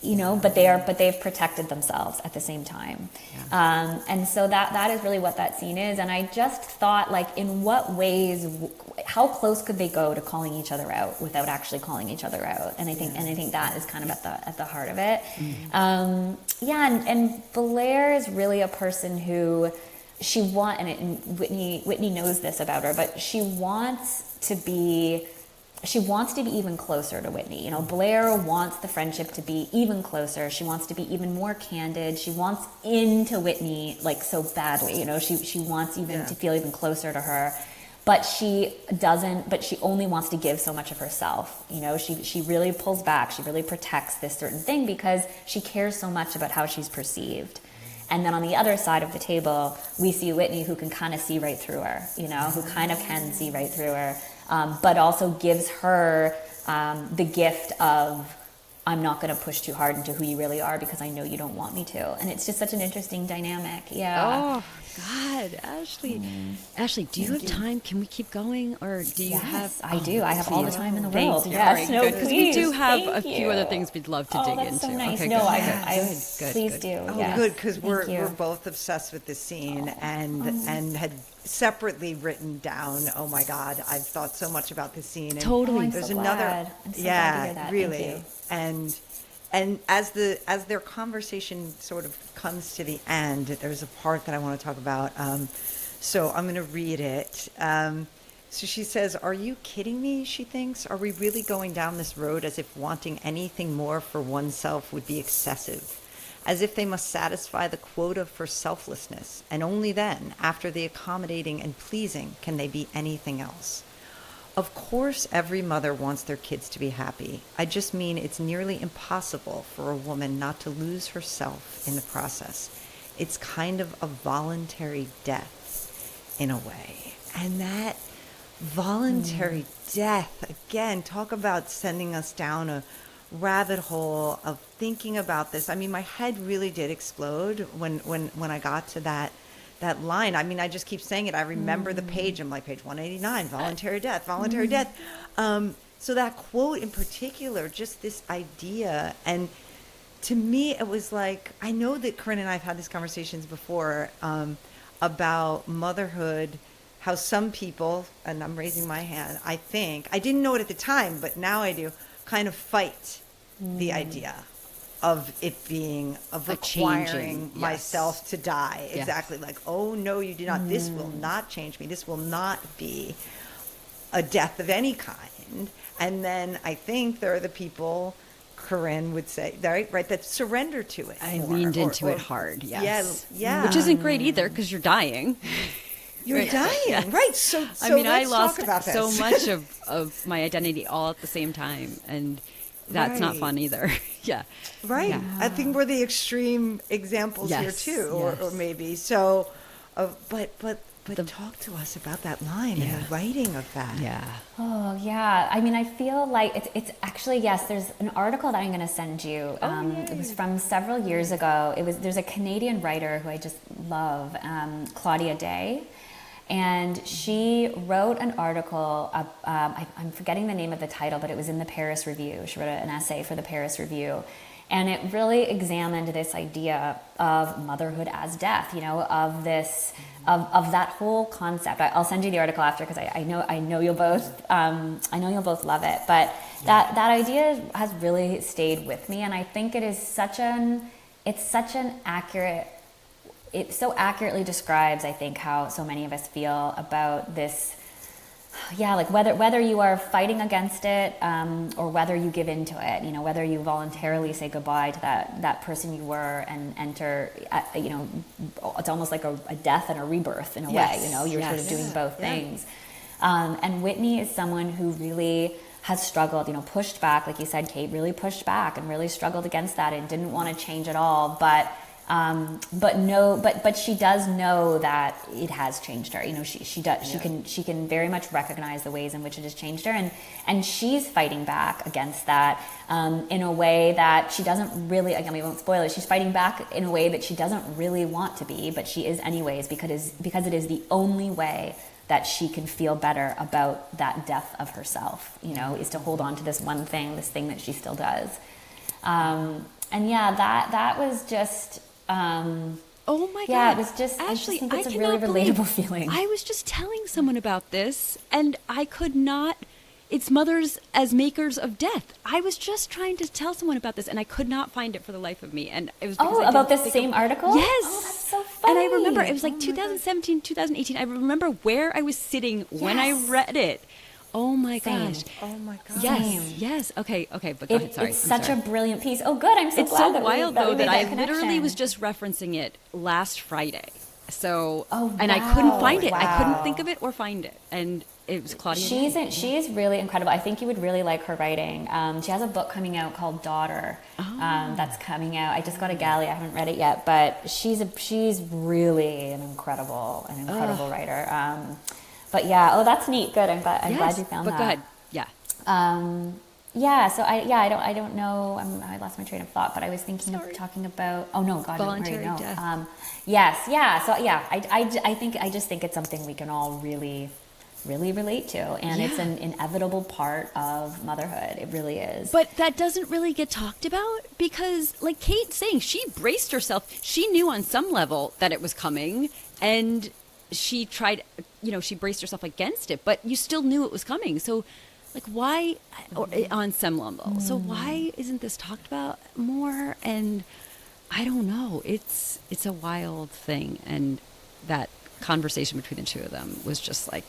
you know, but they've protected themselves at the same time. And so that is really what that scene is. And I just thought, like, in what ways, how close could they go to calling each other out without actually calling each other out? And I think that is kind of at the heart of it. And Blair is really a person who and Whitney knows this about her, but she wants to be even closer to Whitney. You know, Blair wants the friendship to be even closer. She wants to be even more candid. She wants into Whitney, like, so badly. You know, she wants even to feel even closer to her. But she only wants to give so much of herself. You know, she really pulls back. She really protects this certain thing because she cares so much about how she's perceived. And then on the other side of the table, we see Whitney, who can kind of see right through her, you know, who kind of can see right through her. But also gives her the gift of, I'm not going to push too hard into who you really are because I know you don't want me to. And it's just such an interesting dynamic. Yeah. Oh, God, Ashely. Ashely, do you have time? Can we keep going? Or do you have... I do. I have all the time in the Thank world. you. Yes, Right, no, good. Because we do have Thank a few other things we'd love to dig that's into. So nice. Okay, no, good. Please do. Oh, Yes. good, because Thank you. we're both obsessed with this scene and had separately written down. Oh my God, I've thought so much about this scene. And Totally. I'm there's so another. glad. I'm so glad to hear that. Really, Thank you. and as their conversation sort of comes to the end, there's a part that I want to talk about. So I'm going to read it. So she says, "Are you kidding me?" She thinks. "Are we really going down this road as if wanting anything more for oneself would be excessive? As if they must satisfy the quota for selflessness, and only then, after the accommodating and pleasing, can they be anything else? Of course, every mother wants their kids to be happy. I just mean it's nearly impossible for a woman not to lose herself in the process. It's kind of a voluntary death, in a way." And that voluntary death, again, talk about sending us down a rabbit hole of thinking about this. I mean, my head really did explode when I got to that line. I mean, I just keep saying it. I remember the page. I'm like, page 189, voluntary death, voluntary death. So that quote in particular, just this idea. And to me, it was like, I know that Carinn and I have had these conversations before about motherhood, how some people, and I'm raising my hand, I think, I didn't know it at the time, but now I do, kind of fight the idea of it being, of requiring myself to die. Yes. Exactly. Like, oh, no, you do not. This will not change me. This will not be a death of any kind. And then I think there are the people, Carinn would say, right, that surrender to it. I leaned into it hard, yes. Yeah. Which isn't great either, because you're dying. You're dying, Yes. right? So I mean, I let's lost talk about this. so much of my identity all at the same time, and that's not Right. fun either. Yeah. Right. Yeah. I think we're the extreme examples here Yes, too, yes. or maybe so. But talk to us about that line and the writing of that. Yeah. Oh, yeah. I mean, I feel like it's actually, yes, there's an article that I'm going to send you. It was from several years ago. There's a Canadian writer who I just love, Claudia Day. And she wrote an article, I'm forgetting the name of the title, but it was in the Paris Review. She wrote an essay for the Paris Review. And it really examined this idea of motherhood as death, you know, of this, of that whole concept. I'll send you the article after, because I know you'll both, love it. But that idea has really stayed with me, and I think it's such an accurate it so accurately describes, I think, how so many of us feel about this. Yeah, like whether you are fighting against it, or whether you give into it, you know, whether you voluntarily say goodbye to that person you were and enter, you know, it's almost like a death and a rebirth in a way, you know, you're sort of doing both things. And Whitney is someone who really has struggled, you know, pushed back, like you said, Kate, really pushed back and really struggled against that and didn't want to change at all, but she does know that it has changed her. You know, she does. She can very much recognize the ways in which it has changed her, and she's fighting back against that in a way that she doesn't really. Again, we won't spoil it. She's fighting back in a way that she doesn't really want to be, but she is anyways because it is the only way that she can feel better about that death of herself. You know, is to hold on to this one thing, this thing that she still does. And yeah, that was just. Oh my God. Yeah, it was just, Ashley, I just think it's a cannot really relatable believe feeling. I was just telling someone about this, and I could not. It's mothers as makers of death. I was just trying to tell someone about this, and I could not find it for the life of me. And it was because I about didn't this think same article? Yes. Oh, that's so funny. And I remember it was like 2017, 2018. I remember where I was sitting when I read it. Oh my gosh. Oh my God. Yes. Okay. But go ahead. Sorry. It's such a brilliant piece. Oh, good. I'm so It's glad so that wild we though made that I connection. literally was just referencing it last Friday. So, Oh, and I couldn't wow. find it. I couldn't Wow. think of it or find it. And it was Claudia. She's really incredible. I think you would really like her writing. She has a book coming out called Daughter. That's coming out. I just got a galley. I haven't read it yet, but she's really an incredible writer. But yeah, that's neat. Good. I'm glad you found that. But go ahead. Yeah. Yeah. So I don't know. I lost my train of thought, but I was thinking of talking about. Oh no, God, Voluntary don't worry, no. death. Yes. Yeah. So yeah, I just think it's something we can all really relate to, and it's an inevitable part of motherhood. It really is. But that doesn't really get talked about because, like Kate's saying, she braced herself. She knew on some level that it was coming, and she tried, she braced herself against it, but you still knew it was coming. So, like, why, or on some level, so why isn't this talked about more? And I don't know. It's a wild thing. And that conversation between the two of them was just like,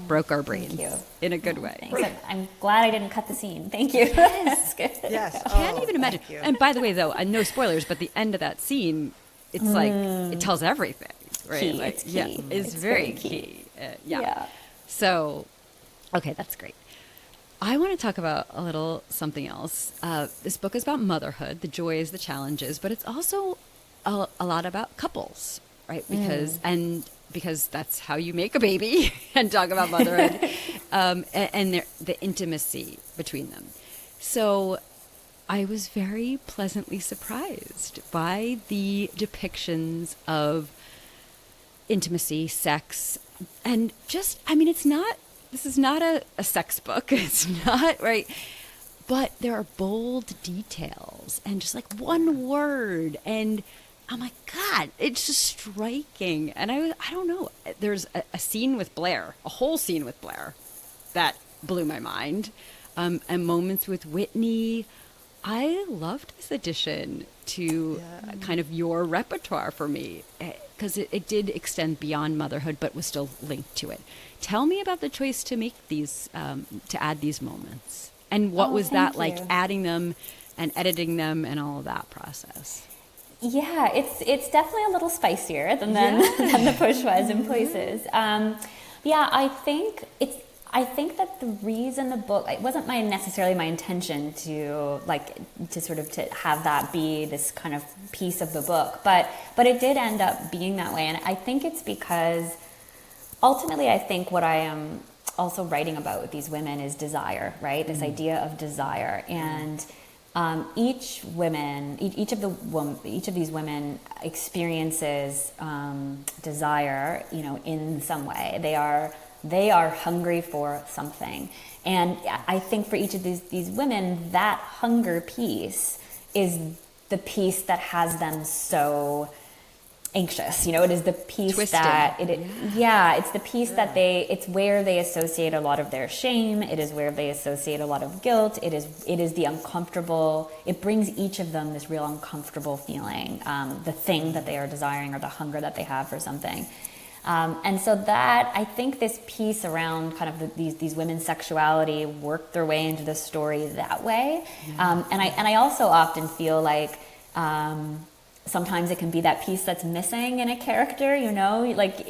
broke our brains in a good way. Thanks. I'm glad I didn't cut the scene. Thank you. Yes. Yes. I can't even imagine. And by the way, though, no spoilers, but the end of that scene, it's like, it tells everything, right? Key. Like, It's key. Yeah, it's very key. So, okay, that's great. I want to talk about a little something else. This book is about motherhood, the joys, the challenges, but it's also a lot about couples, right? Because that's how you make a baby and talk about motherhood, and the intimacy between them. So I was very pleasantly surprised by the depictions of intimacy, sex, and just, this is not a sex book. It's not, right? But there are bold details and just like one word. And I'm like, God, it's just striking. And I don't know. There's a scene with Blair, a whole scene with Blair that blew my mind. And moments with Whitney. I loved this addition to kind of your repertoire for me, because it did extend beyond motherhood, but was still linked to it. Tell me about the choice to make these, to add these moments. And what was that like, adding them and editing them and all of that process? Yeah, it's definitely a little spicier than the push was in places. I think that the reason the book, it wasn't necessarily my intention to have that be this kind of piece of the book, but it did end up being that way. And I think it's because ultimately I think what I am also writing about with these women is desire, right? This idea of desire. And each of these women experiences desire, in some way. They are hungry for something. And I think for each of these women, that hunger piece is the piece that has them so anxious. You know, it is the piece Twisted. that it's the piece that it's where they associate a lot of their shame. It is where they associate a lot of guilt. It is the uncomfortable. It brings each of them this real uncomfortable feeling, the thing that they are desiring or the hunger that they have for something. And so that, I think this piece around kind of these women's sexuality worked their way into the story that way. And I also often feel like sometimes it can be that piece that's missing in a character, you know, like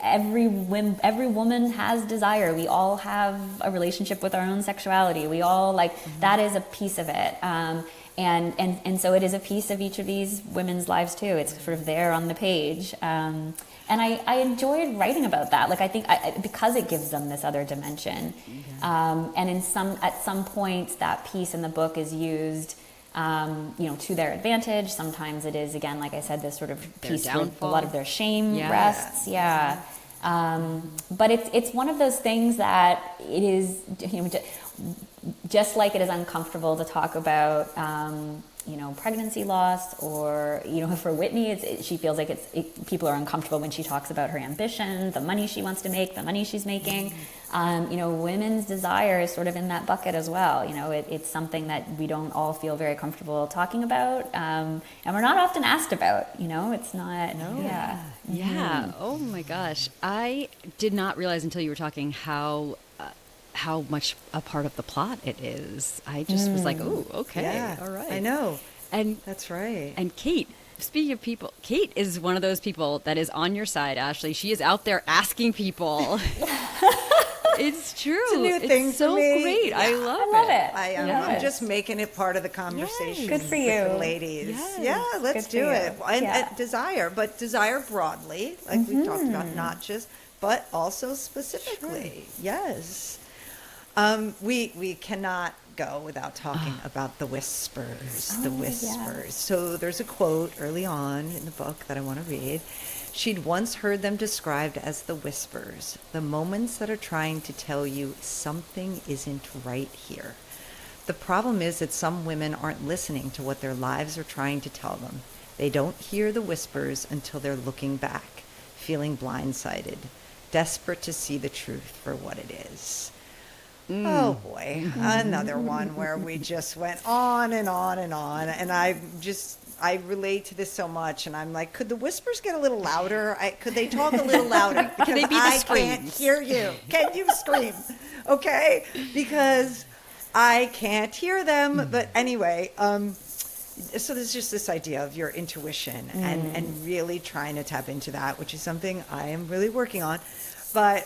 every woman has desire. We all have a relationship with our own sexuality. We all that is a piece of it. And so it is a piece of each of these women's lives too. It's sort of there on the page. And I enjoyed writing about that. Like, I think because it gives them this other dimension. And at some points that piece in the book is used, to their advantage. Sometimes it is, again, like I said, this sort of piece where a lot of their shame rests. But it's one of those things that it is, just like it is uncomfortable to talk about, pregnancy loss, or, for Whitney, she feels like people are uncomfortable when she talks about her ambition, the money she wants to make, the money she's making. Women's desire is sort of in that bucket as well. It's something that we don't all feel very comfortable talking about, and we're not often asked about. It's not. No. Yeah. Oh my gosh, I did not realize until you were talking how much a part of the plot it is. I just was like, oh, okay, all right. I know. And that's right. And Kate, speaking of people, Kate is one of those people that is on your side, Ashley. She is out there asking people. It's true. It's a new thing it's so for me. Great. Yeah. I love it. I'm just making it part of the conversation. Good for with you, the ladies. Yes. Yeah, let's do it. And desire, but desire broadly, like we've talked about, not just, but also specifically. Sure. Yes. We cannot go without talking about the whispers. The whispers. Yeah. So there's a quote early on in the book that I want to read. She'd once heard them described as the whispers, the moments that are trying to tell you something isn't right here. The problem is that some women aren't listening to what their lives are trying to tell them. They don't hear the whispers until they're looking back, feeling blindsided, desperate to see the truth for what it is. Oh boy, another one where we just went on and on and on. And I relate to this so much, and I'm like, could the whispers get a little louder? Could they talk a little louder? Because they be the I screams? can't hear you. Can you scream? Okay? Because I can't hear them. But anyway, so there's just this idea of your intuition and really trying to tap into that, which is something I am really working on. But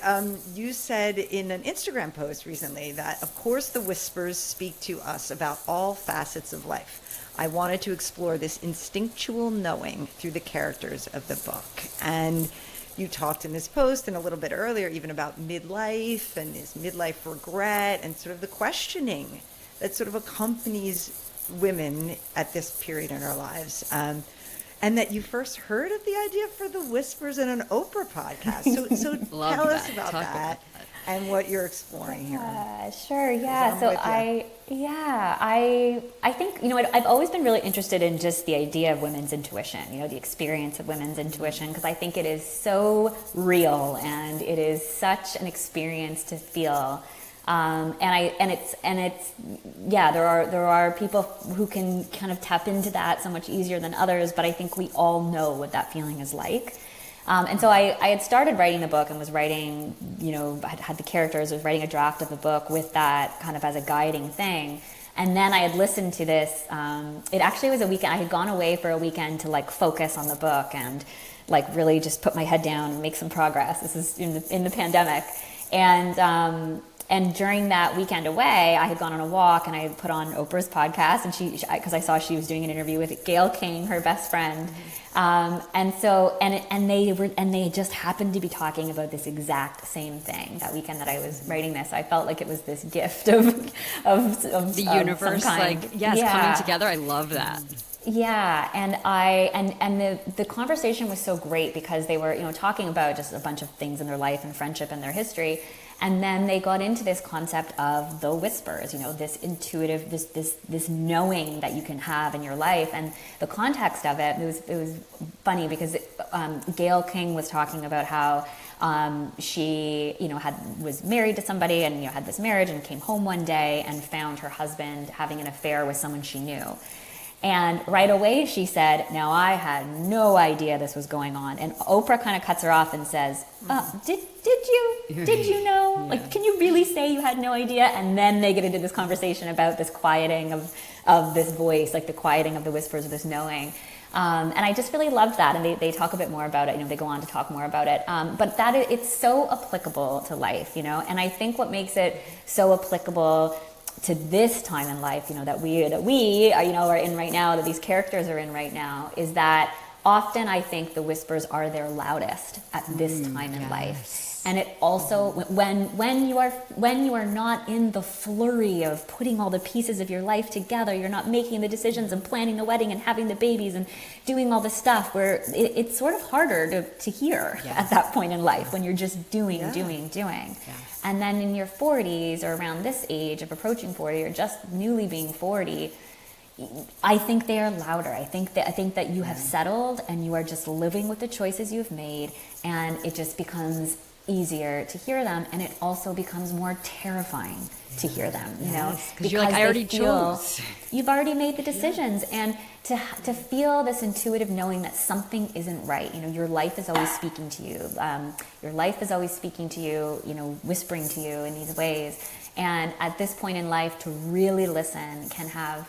you said in an Instagram post recently that, of course, the whispers speak to us about all facets of life. I wanted to explore this instinctual knowing through the characters of the book. And you talked in this post and a little bit earlier even about midlife and is midlife regret and sort of the questioning that sort of accompanies women at this period in our lives. And that you first heard of the idea for the whispers in an Oprah podcast. So tell us about that and what you're exploring here. Sure, yeah. So I think, I've always been really interested in just the idea of women's intuition, the experience of women's intuition, because I think it is so real and it is such an experience to feel. There are people who can kind of tap into that so much easier than others, but I think we all know what that feeling is like. And so I had started writing the book and was writing, I had the characters, was writing a draft of the book with that kind of as a guiding thing. And then I had listened to this, it actually was a weekend, I had gone away for a weekend to focus on the book and really just put my head down and make some progress. This is in the pandemic. And during that weekend away, I had gone on a walk and I had put on Oprah's podcast, and because I saw she was doing an interview with Gayle King, her best friend, and they just happened to be talking about this exact same thing that weekend that I was writing this. I felt like it was this gift of the universe, coming together. I love that. Yeah, and the conversation was so great because they were talking about just a bunch of things in their life and friendship and their history. And then they got into this concept of the whispers, this intuitive, this knowing that you can have in your life. And the context of it was funny because Gail King was talking about how she, was married to somebody and, had this marriage and came home one day and found her husband having an affair with someone she knew. And right away she said, now I had no idea this was going on. And Oprah kind of cuts her off and says, did you know? Yeah. Like, can you really say you had no idea? And then they get into this conversation about this quieting of this voice, like the quieting of the whispers of this knowing. And I just really loved that. And they talk a bit more about it. They go on to talk more about it. But it's so applicable to life, And I think what makes it so applicable to this time in life, that we are in right now, that these characters are in right now, is that often I think the whispers are their loudest at this time in life. And it also, when you are not in the flurry of putting all the pieces of your life together, you're not making the decisions and planning the wedding and having the babies and doing all the stuff, where it's sort of harder to hear at that point in life, when you're just doing. And then in your 40s, or around this age of approaching 40, or just newly being 40, I think they are louder. I think that you have settled and you are just living with the choices you've made, and it just becomes easier to hear them, and it also becomes more terrifying to hear them, because you're like, I already chose. You've already made the decisions, and to feel this intuitive knowing that something isn't right. Your life is always speaking to you. Your life is always speaking to you, whispering to you in these ways. And at this point in life, to really listen can have,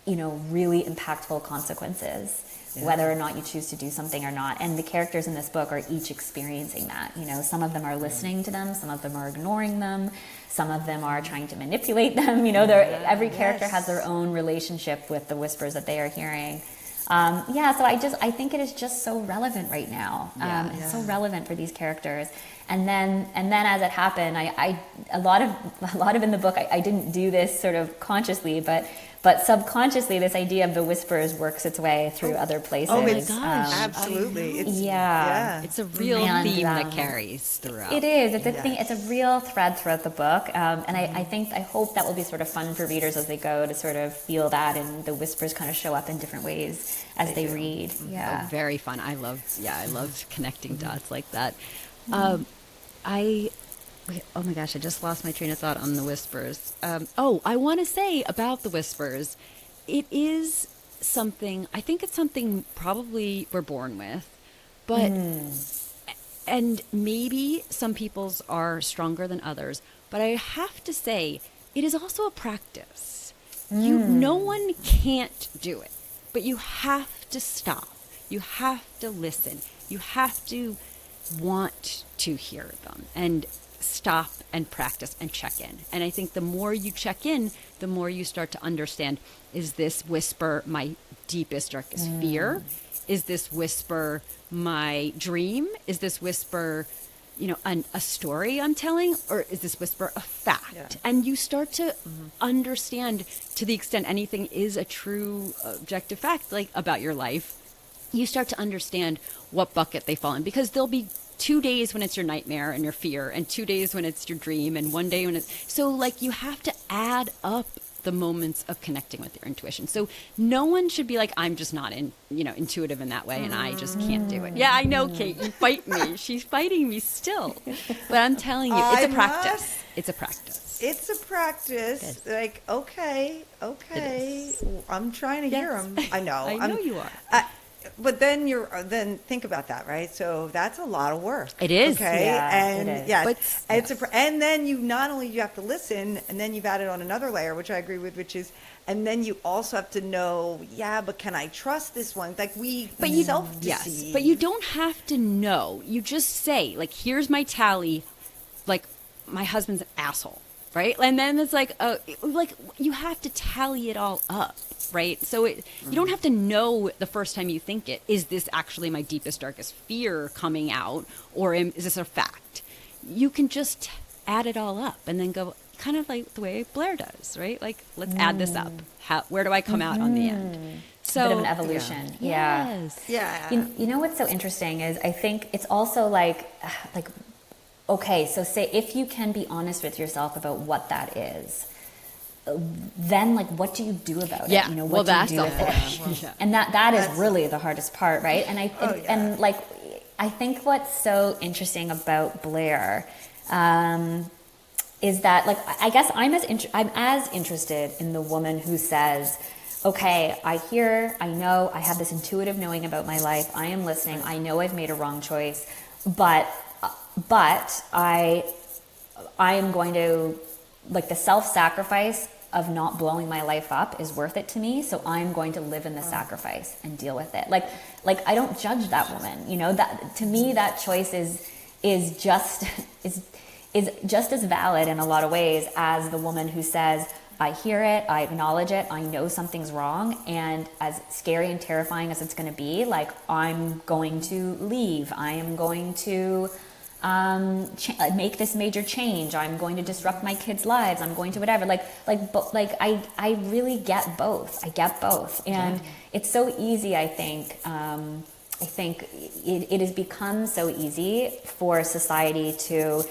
really impactful consequences. Yeah. Whether or not you choose to do something or not. And the characters in this book are each experiencing that. Some of them are listening to them, some of them are ignoring them, some of them are trying to manipulate them. Every character has their own relationship with the whispers that they are hearing. So I think it is just so relevant right now. It's so relevant for these characters. And then as it happened, a lot of in the book, I didn't do this sort of consciously, but subconsciously, this idea of the whispers works its way through other places. Oh, it does. Absolutely. It's a real theme that carries throughout. It is. It's a thing. It's a real thread throughout the book. And I hope that will be sort of fun for readers as they go to sort of feel that, and the whispers kind of show up in different ways as they read. Yeah. Oh, very fun. I loved connecting dots like that. Oh my gosh, I just lost my train of thought on the whispers. I want to say about the whispers, it is something, I think it's something probably we're born with, but, and maybe some people's are stronger than others, but I have to say, it is also a practice. No one can't do it, but you have to stop. You have to listen. You have to want to hear them and stop and practice and check in. And I think the more you check in, the more you start to understand, is this whisper my deepest, darkest fear? Is this whisper my dream? Is this whisper, a story I'm telling? Or is this whisper a fact? Yeah. And you start to understand, to the extent anything is a true objective fact, like about your life, you start to understand what bucket they fall in, because there'll be 2 days when it's your nightmare and your fear, and 2 days when it's your dream, and 1 day when it's... So, you have to add up the moments of connecting with your intuition. So no one should be like, I'm just not intuitive in that way, and I just can't do it. Yeah, I know, Kate, you fight me. She's fighting me still. But I'm telling you, it's a practice. It's a practice. It's a practice. Good. Like, okay. I'm trying to hear them. I know. I know you are. But then think about that, right? So that's a lot of work. It is. Okay. Yeah, and it is. Yes, and then you not only you have to listen, and then you've added on another layer, which I agree with, which is, and then you also have to know, but can I trust this one? Like self-deceive. Yes, but you don't have to know. You just say, here's my tally, my husband's an asshole, right? And then it's you have to tally it all up. Right? So you don't have to know the first time you think it, is this actually my deepest, darkest fear coming out, or is this a fact? You can just add it all up and then go, kind of like the way Blair does, right? Let's add this up. Where do I come out on the end? So, a bit of an evolution. Yeah. Yes. Yeah. You know what's so interesting is I think it's also okay, so say if you can be honest with yourself about what that is, then what do you do about it? What do you do with it? And that is really the hardest part, right? And I think what's so interesting about Blair is that, like, I guess I'm as interested in the woman who says, okay, I hear, I know, I have this intuitive knowing about my life. I am listening. I know I've made a wrong choice, but I am going to, like, the self-sacrifice of not blowing my life up is worth it to me. So I'm going to live in the sacrifice and deal with it. Like I don't judge that woman, you know, that to me, that choice is just as valid in a lot of ways as the woman who says, I hear it, I acknowledge it, I know something's wrong, and as scary and terrifying as it's going to be, like, I'm going to leave, I am going to make this major change, I'm going to disrupt my kids' lives, I'm going to whatever, I really get both. I get both, and it's so easy, I think it has become so easy for society to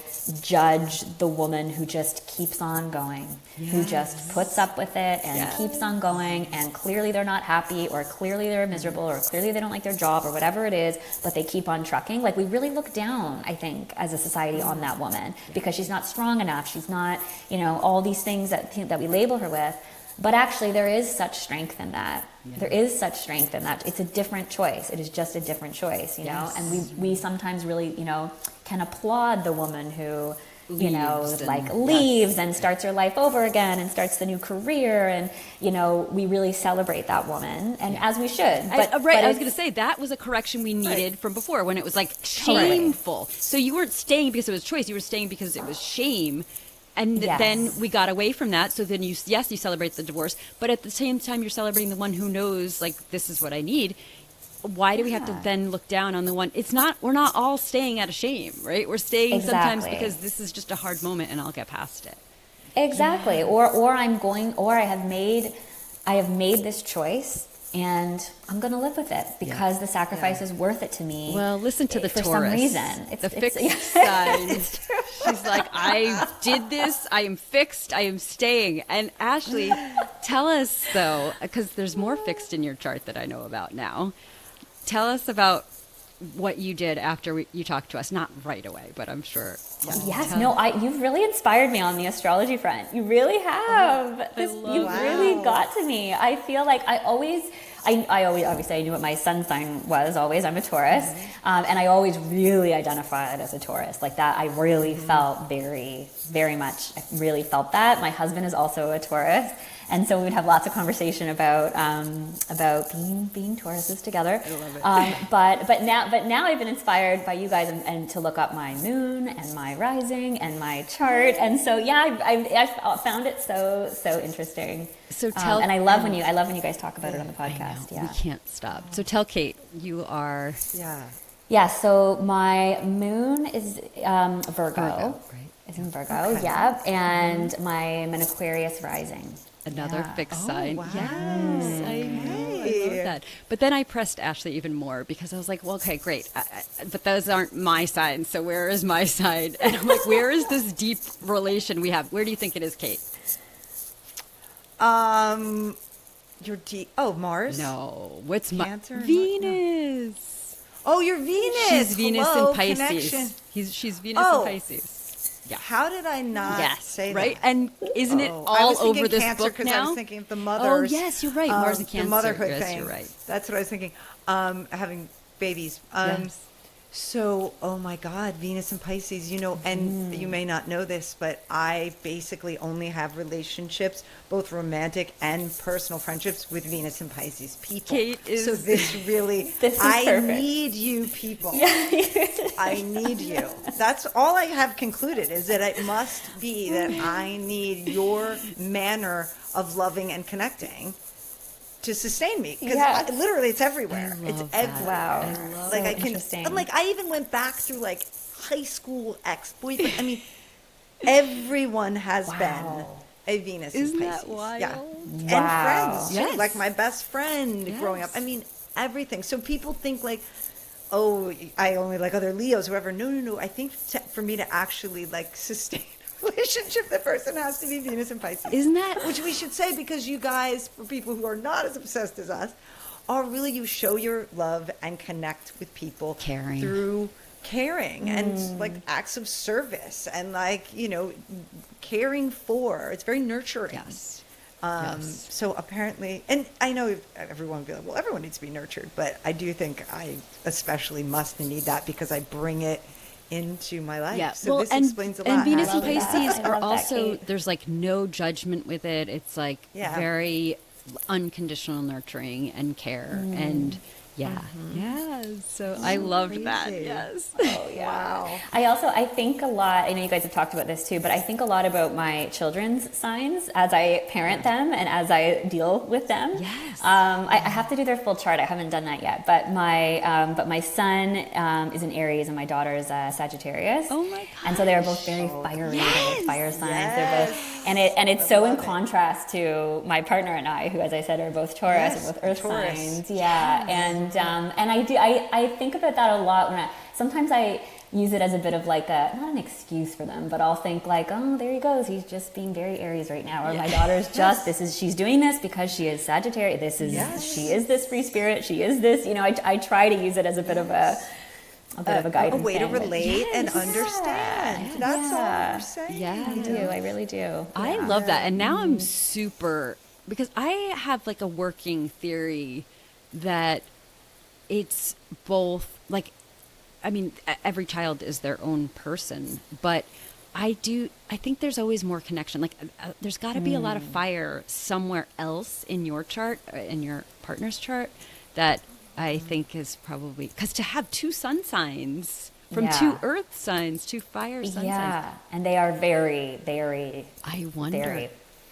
judge the woman who just keeps on going, who just puts up with it and keeps on going, and clearly they're not happy, or clearly they're miserable, or clearly they don't like their job, or whatever it is, but they keep on trucking. Like, we really look down, I think, as a society on that woman, because she's not strong enough, she's not, you know, all these things that we label her with. But actually, there is such strength in that. Yeah. There is such strength in that. It's a different choice. It is just a different choice, you know? And we sometimes really, you know, can applaud the woman who, you know, leaves and starts her life over again and starts the new career. And, you know, we really celebrate that woman, and as we should. But, I was going to say, that was a correction we needed from before, when it was, like, shameful. So you weren't staying because it was choice. You were staying because it was shame. And then we got away from that. So then you celebrate the divorce, but at the same time, you're celebrating the one who knows, like, this is what I need. Why do we have to then look down on the one? We're not all staying out of shame, right? We're staying sometimes because this is just a hard moment and I'll get past it. Exactly. Yeah. Or I have made this choice, and I'm going to live with it because the sacrifice is worth it to me. Well, listen to the for Taurus. Some reason. The fixed sign. She's like, I did this. I am fixed. I am staying. And Ashley, tell us, though, because there's more fixed in your chart that I know about now. Tell us about what you did after you talked to us. Not right away, but I'm sure. You've really inspired me on the astrology front. You really have. Really got to me. I feel like I always obviously I knew what my sun sign was always. I'm a Taurus. And I always really identified as a Taurus. Like that, I really felt very, very much, I really felt that. My husband is also a Taurus. And so we would have lots of conversation about being Tauruses together. I love it. But now I've been inspired by you guys and to look up my moon and my rising and my chart. And so I found it so interesting. So tell and I love when you guys talk about it on the podcast. We can't stop. So tell Kate, you are so my moon is Virgo. Right? It's in Virgo, and I'm an Aquarius rising. Another fixed sign. Wow. Yes, I know. I love that. But then I pressed Ashley even more because I was like, well, okay, great. But those aren't my signs. So where is my sign? And I'm like, where is this deep relation we have? Where do you think it is, Kate? Your Mars? No. What's Cancer? Venus. Oh, you're Venus. She's Venus in Pisces. Connection. She's Venus in Pisces. Yeah. How did I not say that? Right? And isn't it all over this Cancer book now? I was thinking of the mothers. Oh, yes, you're right. Mars and Cancer. The motherhood yes, thing. You're right. That's what I was thinking. Having babies. Yes. So, oh my God, Venus and Pisces, you know, and you may not know this, but I basically only have relationships, both romantic and personal friendships, with Venus and Pisces people. Kate is... So this really, I perfect. Need you people. I need you. That's all I have concluded, is that it must be that I need your manner of loving and connecting to sustain me, because literally it's everywhere. It's everywhere. Wow. Like I can, and like I even went back through like high school ex-boyfriend. I mean, everyone has been a Venus. Isn't in Pisces. that wild? Yeah, Wow. and friends too. Like my best friend growing up. I mean, everything. So people think like, oh, I only like other Leos, whoever. No. I think for me to actually like sustain relationship, the person has to be Venus and Pisces. Isn't that? Which we should say, because you guys, for people who are not as obsessed as us, are really, you show your love and connect with people Caring. through caring and like acts of service and like, caring for. It's very nurturing. Yes. So apparently, and I know everyone will be like, well, everyone needs to be nurtured, but I do think I especially must and need that because I bring it into my life. Yeah. So this explains a lot. And Venus I and love that. Pisces I are love that, also, Kate. there's like no judgment with it. It's like very unconditional nurturing and care. And so I loved that. Crazy. Yes. Oh, yeah. Wow. I think a lot, I know you guys have talked about this too, but I think a lot about my children's signs as I parent them and as I deal with them. Yes. I have to do their full chart. I haven't done that yet, but my son is an Aries and my daughter is a Sagittarius. Oh my And so they are both very fiery, they're both fire signs. Yes. They're both, and it's so in contrast to my partner and I, who, as I said, are both Taurus and both Earth Taurus. signs. Yeah, and I think about that a lot when sometimes I use it as a bit of like not an excuse for them, but I'll think like, oh, there he goes, he's just being very Aries right now, or my daughter's she's doing this because she is Sagittarius. She is this free spirit. She is this. I try to use it as a bit of a guidance, a way to thing, but- relate and understand. That's all we're saying. Yeah. I do. I really do. I love that. And now I'm super, because I have like a working theory that it's both like, I mean, every child is their own person, but I think there's always more connection. Like there's got to be a lot of fire somewhere else in your chart, in your partner's chart, that I think is probably, because to have two sun signs from two earth signs, two fire sun signs. And they are very, very, I wonder. very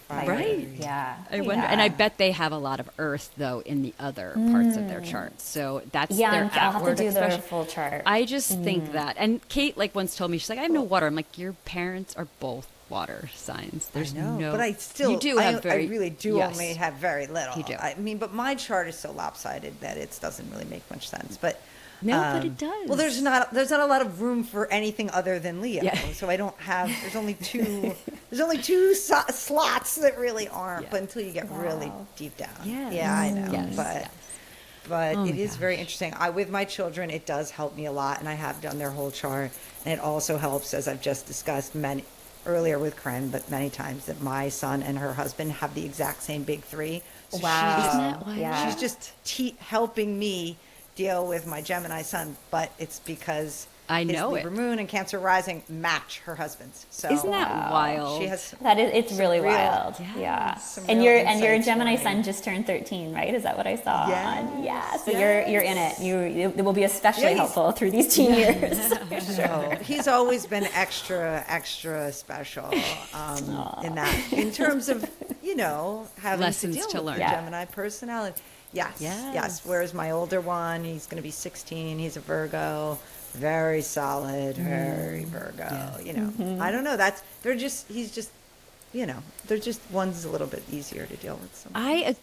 fiery. Right. Yeah. I wonder, and I bet they have a lot of earth though in the other parts of their chart. So that's their I'll have to outward do their expression. full chart. I just think that, and Kate like once told me, she's like, I have no water. I'm like, your parents are both water signs. There's no, but I still, you do have I really do yes. only have very little. You do. I mean, but my chart is so lopsided that it doesn't really make much sense. But No, but it does. Well, there's not a lot of room for anything other than Leo. Yeah. So I don't have. There's only two slots that really aren't. Yeah. But until you get really deep down. Yes. Yeah, I know. Yes. But Oh it my is gosh. very interesting. With my children, it does help me a lot, and I have done their whole chart. And it also helps, as I've just discussed earlier with Carinn, but many times, that my son and her husband have the exact same big three. So Wow. she's just, Isn't that wild? Yeah. she's just helping me deal with my Gemini son, but it's because I know his Libra it. moon and Cancer rising match her husband's. So Isn't that wild? she has It's really real- wild. Yes. Yeah. Some And real your insights Gemini for me. son just turned 13, right? Is that what I saw? Yes. Yeah. So Yes. you're in it. It will be especially Yeah, he's- helpful through these teen years. So he's always been extra special in terms of having Lessons to deal to with learn. the Yeah. Gemini personality. Yes, Yes. yes. Whereas my older one, he's going to be 16. He's a Virgo, very solid, very Virgo. I don't know. They're just one's a little bit easier to deal with. Sometimes.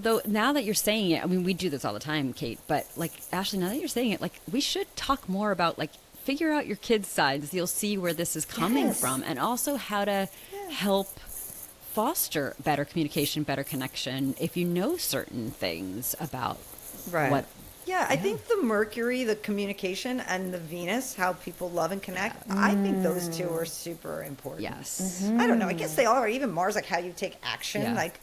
Though now that you're saying it, I mean, we do this all the time, Kate, but like, Ashley, now that you're saying it, like, we should talk more about, like, figure out your kids' sides. You'll see where this is coming Yes. from, and also how to help foster better communication, better connection, if you know certain things about what. Yeah, I think the Mercury, the communication, and the Venus, how people love and connect, I think those two are super important. Yes. I don't know. I guess they are. Even Mars, like how you take action. Yeah. Like,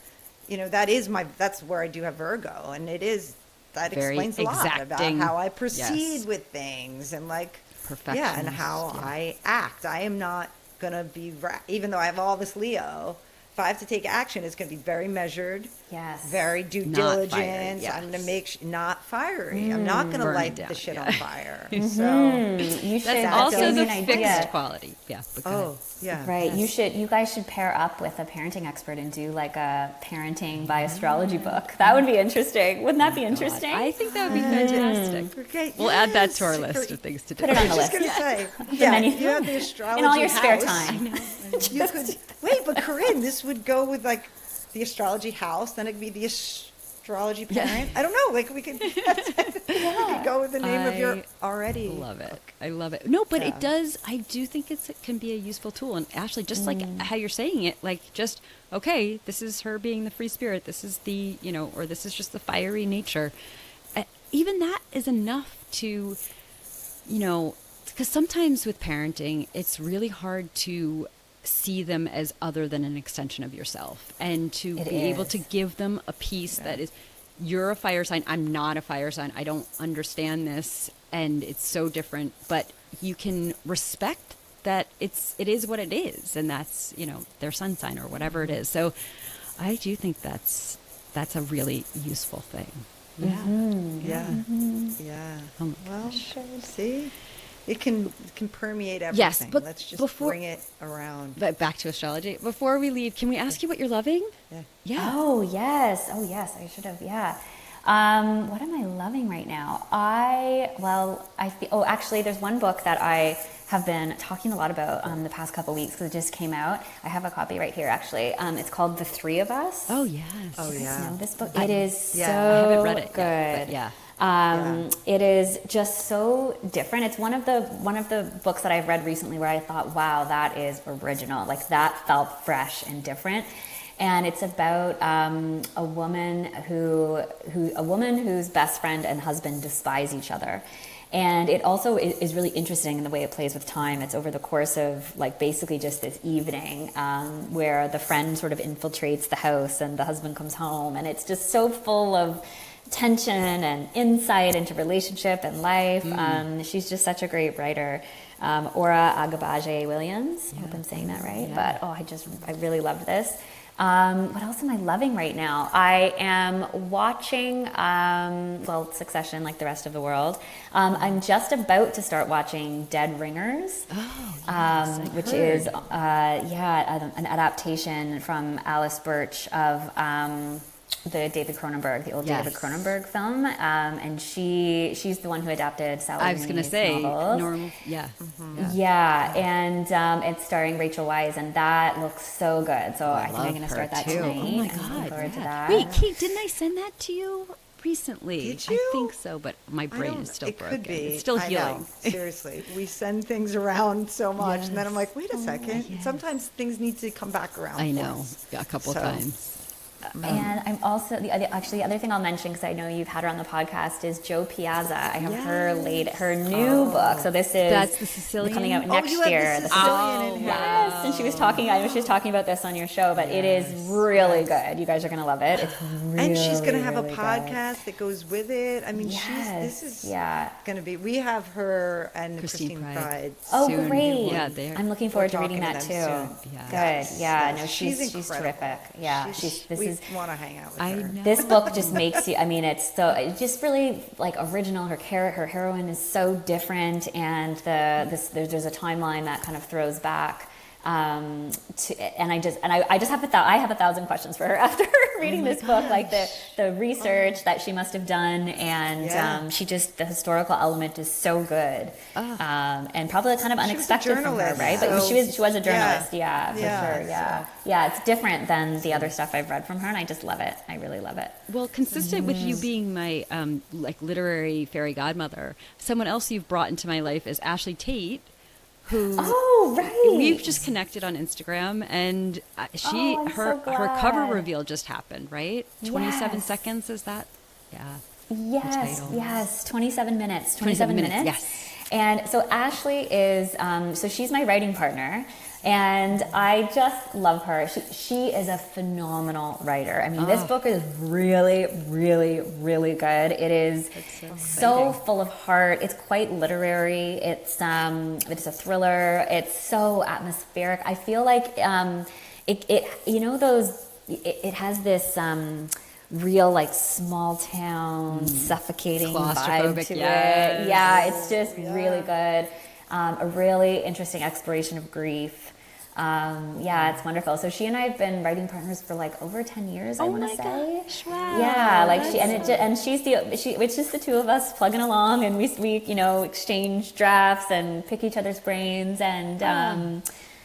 that's where I do have Virgo. And that Very explains a lot about exacting. how I proceed Yes. with things and and Perfectionist, how yeah. I act. I am not going to be, even though I have all this Leo, if I have to take action, it's going to be very measured. Yes. Very due Not diligence. fiery, yes. I'm going to make not fiery. I'm not going to Burn it light down, the shit yeah. on fire. So, You should That's That also gives the me an fixed idea. quality. Yeah. But go oh, ahead. yeah. Right. You guys should pair up with a parenting expert and do like a parenting by astrology book. That would be interesting. Wouldn't that be interesting? I think that would be fantastic. Okay, We'll add that to our yes. list of things to do. Put it on the I was just list. going to say, menu. you have the astrology In all your spare house. time. You could, wait, but Carinn, this would go with like the astrology house, then it'd be the astrology parent. I don't know, like we could go know the name of your already. Love it. I love it. No, but it does. I do think it can be a useful tool. And Ashley, just like how you're saying it, like just, okay, this is her being the free spirit. This is the, or this is just the fiery nature. Even that is enough to, because sometimes with parenting, it's really hard to see them as other than an extension of yourself, and to be able to give them a piece that is, you're a fire sign, I'm not a fire sign, I don't understand this, and it's so different, but you can respect that it is what it is, and that's, their sun sign or whatever it is. So I do think that's a really useful thing. Yeah. Oh, well, see, it can permeate everything. Yes, but let's just bring it around. But back to astrology. Before we leave, can we ask you what you're loving? Yeah. Oh yes, I should have. Yeah. What am I loving right now? Actually, there's one book that I have been talking a lot about the past couple weeks because it just came out. I have a copy right here, actually. It's called The Three of Us. Oh yes. Oh yeah. You know this book? It is so I haven't read it good. Yet, but It is just so different. It's one of the books that I've read recently where I thought, wow, that is original. Like that felt fresh and different. And it's about a woman whose best friend and husband despise each other. And it also is really interesting in the way it plays with time. It's over the course of like basically just this evening where the friend sort of infiltrates the house and the husband comes home. And it's just so full of tension and insight into relationship and life. She's just such a great writer. Ora Agabaje Williams. I hope I'm saying that right. Yeah. But I really loved this. What else am I loving right now? I am watching, Succession, like the rest of the world. I'm just about to start watching Dead Ringers, which is, an adaptation from Alice Birch of the David Cronenberg film. And she's the one who adapted Sally I was going to say, novels. And it's starring Rachel Weisz, and that looks so good. So I think I'm going to start that tonight. Oh my I'm looking God. forward to that. Wait, Kate, didn't I send that to you recently? Did you? I think so, but my brain is still broken. Could be. It's still healing. I know. Seriously, we send things around so much, and then I'm like, wait a second. yes. Sometimes things need to come back around. I for know. us. A couple times. And I'm also the other thing I'll mention, because I know you've had her on the podcast, is Jo Piazza. I have her new book. So that's the Sicilian coming out next you have year. the Sicilian in here. Yes, and she was talking about this on your show, but it is really good. You guys are going to love it. It's really, and she's going to have really a podcast that goes with it. I mean, this is going to be. We have her and Christine Pride. Oh, soon. great! Yeah, I'm looking forward to reading that too. Yeah. Good. Yeah. No, she's incredible. terrific. Yeah. We want to hang out with her. I know. This book just makes you, it's just really like original. Her heroine is so different, and there's a timeline that kind of throws back. I have 1,000 questions for her after reading this book, like the research that she must have done, and the historical element is so good, and probably kind of unexpected from her, right? But she was a journalist, for sure, it's different than the other stuff I've read from her, and I just love it. I really love it. Well, consistent with you being my literary fairy godmother, someone else you've brought into my life is Ashley Tate, who we've just connected on Instagram, and her cover reveal just happened, right? 27 seconds, is that? Yes, 27 minutes. 27 minutes. Yes. And so Ashley is, so she's my writing partner, and I just love her. She is a phenomenal writer. I mean, this book is really, really, really good. It is so full of heart. It's quite literary. It's a thriller. It's so atmospheric. I feel like it has this real like small town suffocating vibe to it. Yeah, it's just really good. A really interesting exploration of grief. It's wonderful. So she and I have been writing partners for like over 10 years, I want to say. Gosh, wow. Yeah, like it's just the two of us plugging along, and we exchange drafts and pick each other's brains, and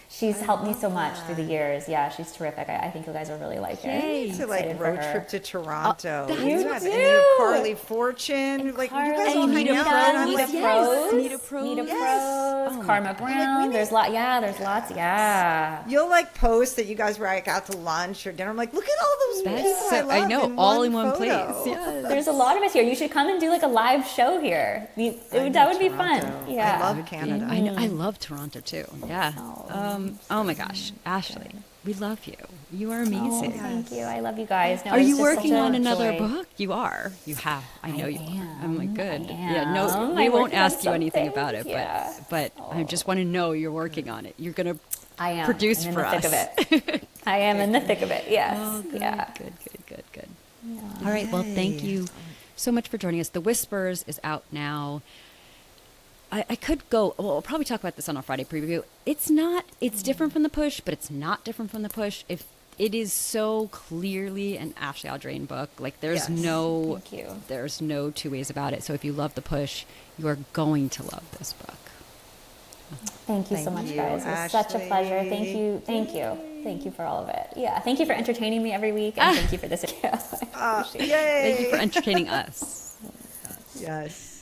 She's helped me so much through the years. Yeah, she's terrific. I think you guys will really like her. Yay. To like Excited for road her. trip to Toronto. that's You what have we any do. of Carly Fortune. Like you guys all hang out, and I'm like, Nita Pros. Nita Yes. Pros, Oh my Karma God. Brown. There's lots. Yeah. you'll like post that you guys were like out to lunch or dinner. I'm like, look at all those That's people so, I love I know, all in one photo. place. Yes. There's a lot of us here. You should come and do like a live show here. That would be fun. Toronto. Yeah. I love Canada. I know. I love Toronto too. Yeah. Oh my gosh, Ashely, we love you. You are Oh, amazing. thank you. I love you guys. No, Are it's you just working such a on another joy. book? You are. You have. I know you are. I'm like, good. I Yeah. No, am. we I'm won't working on ask you anything something. about it, Yeah. but I just want to know you're working on it. You're gonna I am. produce I'm in for the us. thick of it. I am in the thick of it. Yes. Oh, good, Yeah. good. All right. Well, thank you so much for joining us. The Whispers is out now. I could go, well, we'll probably talk about this on our Friday preview. It's different from The Push, but it's not different from The Push. If it is so clearly an Ashley Audrain book, like there's Yes. Thank you. there's no two ways about it. So if you love The Push, you are going to love this book. Thank you so Thank much, you, guys. It was such a pleasure. Thank you. Thank you for all of it. Yeah. Thank you for entertaining me every week, and thank you for this. I appreciate it. Yay! Thank you for entertaining us. Yes.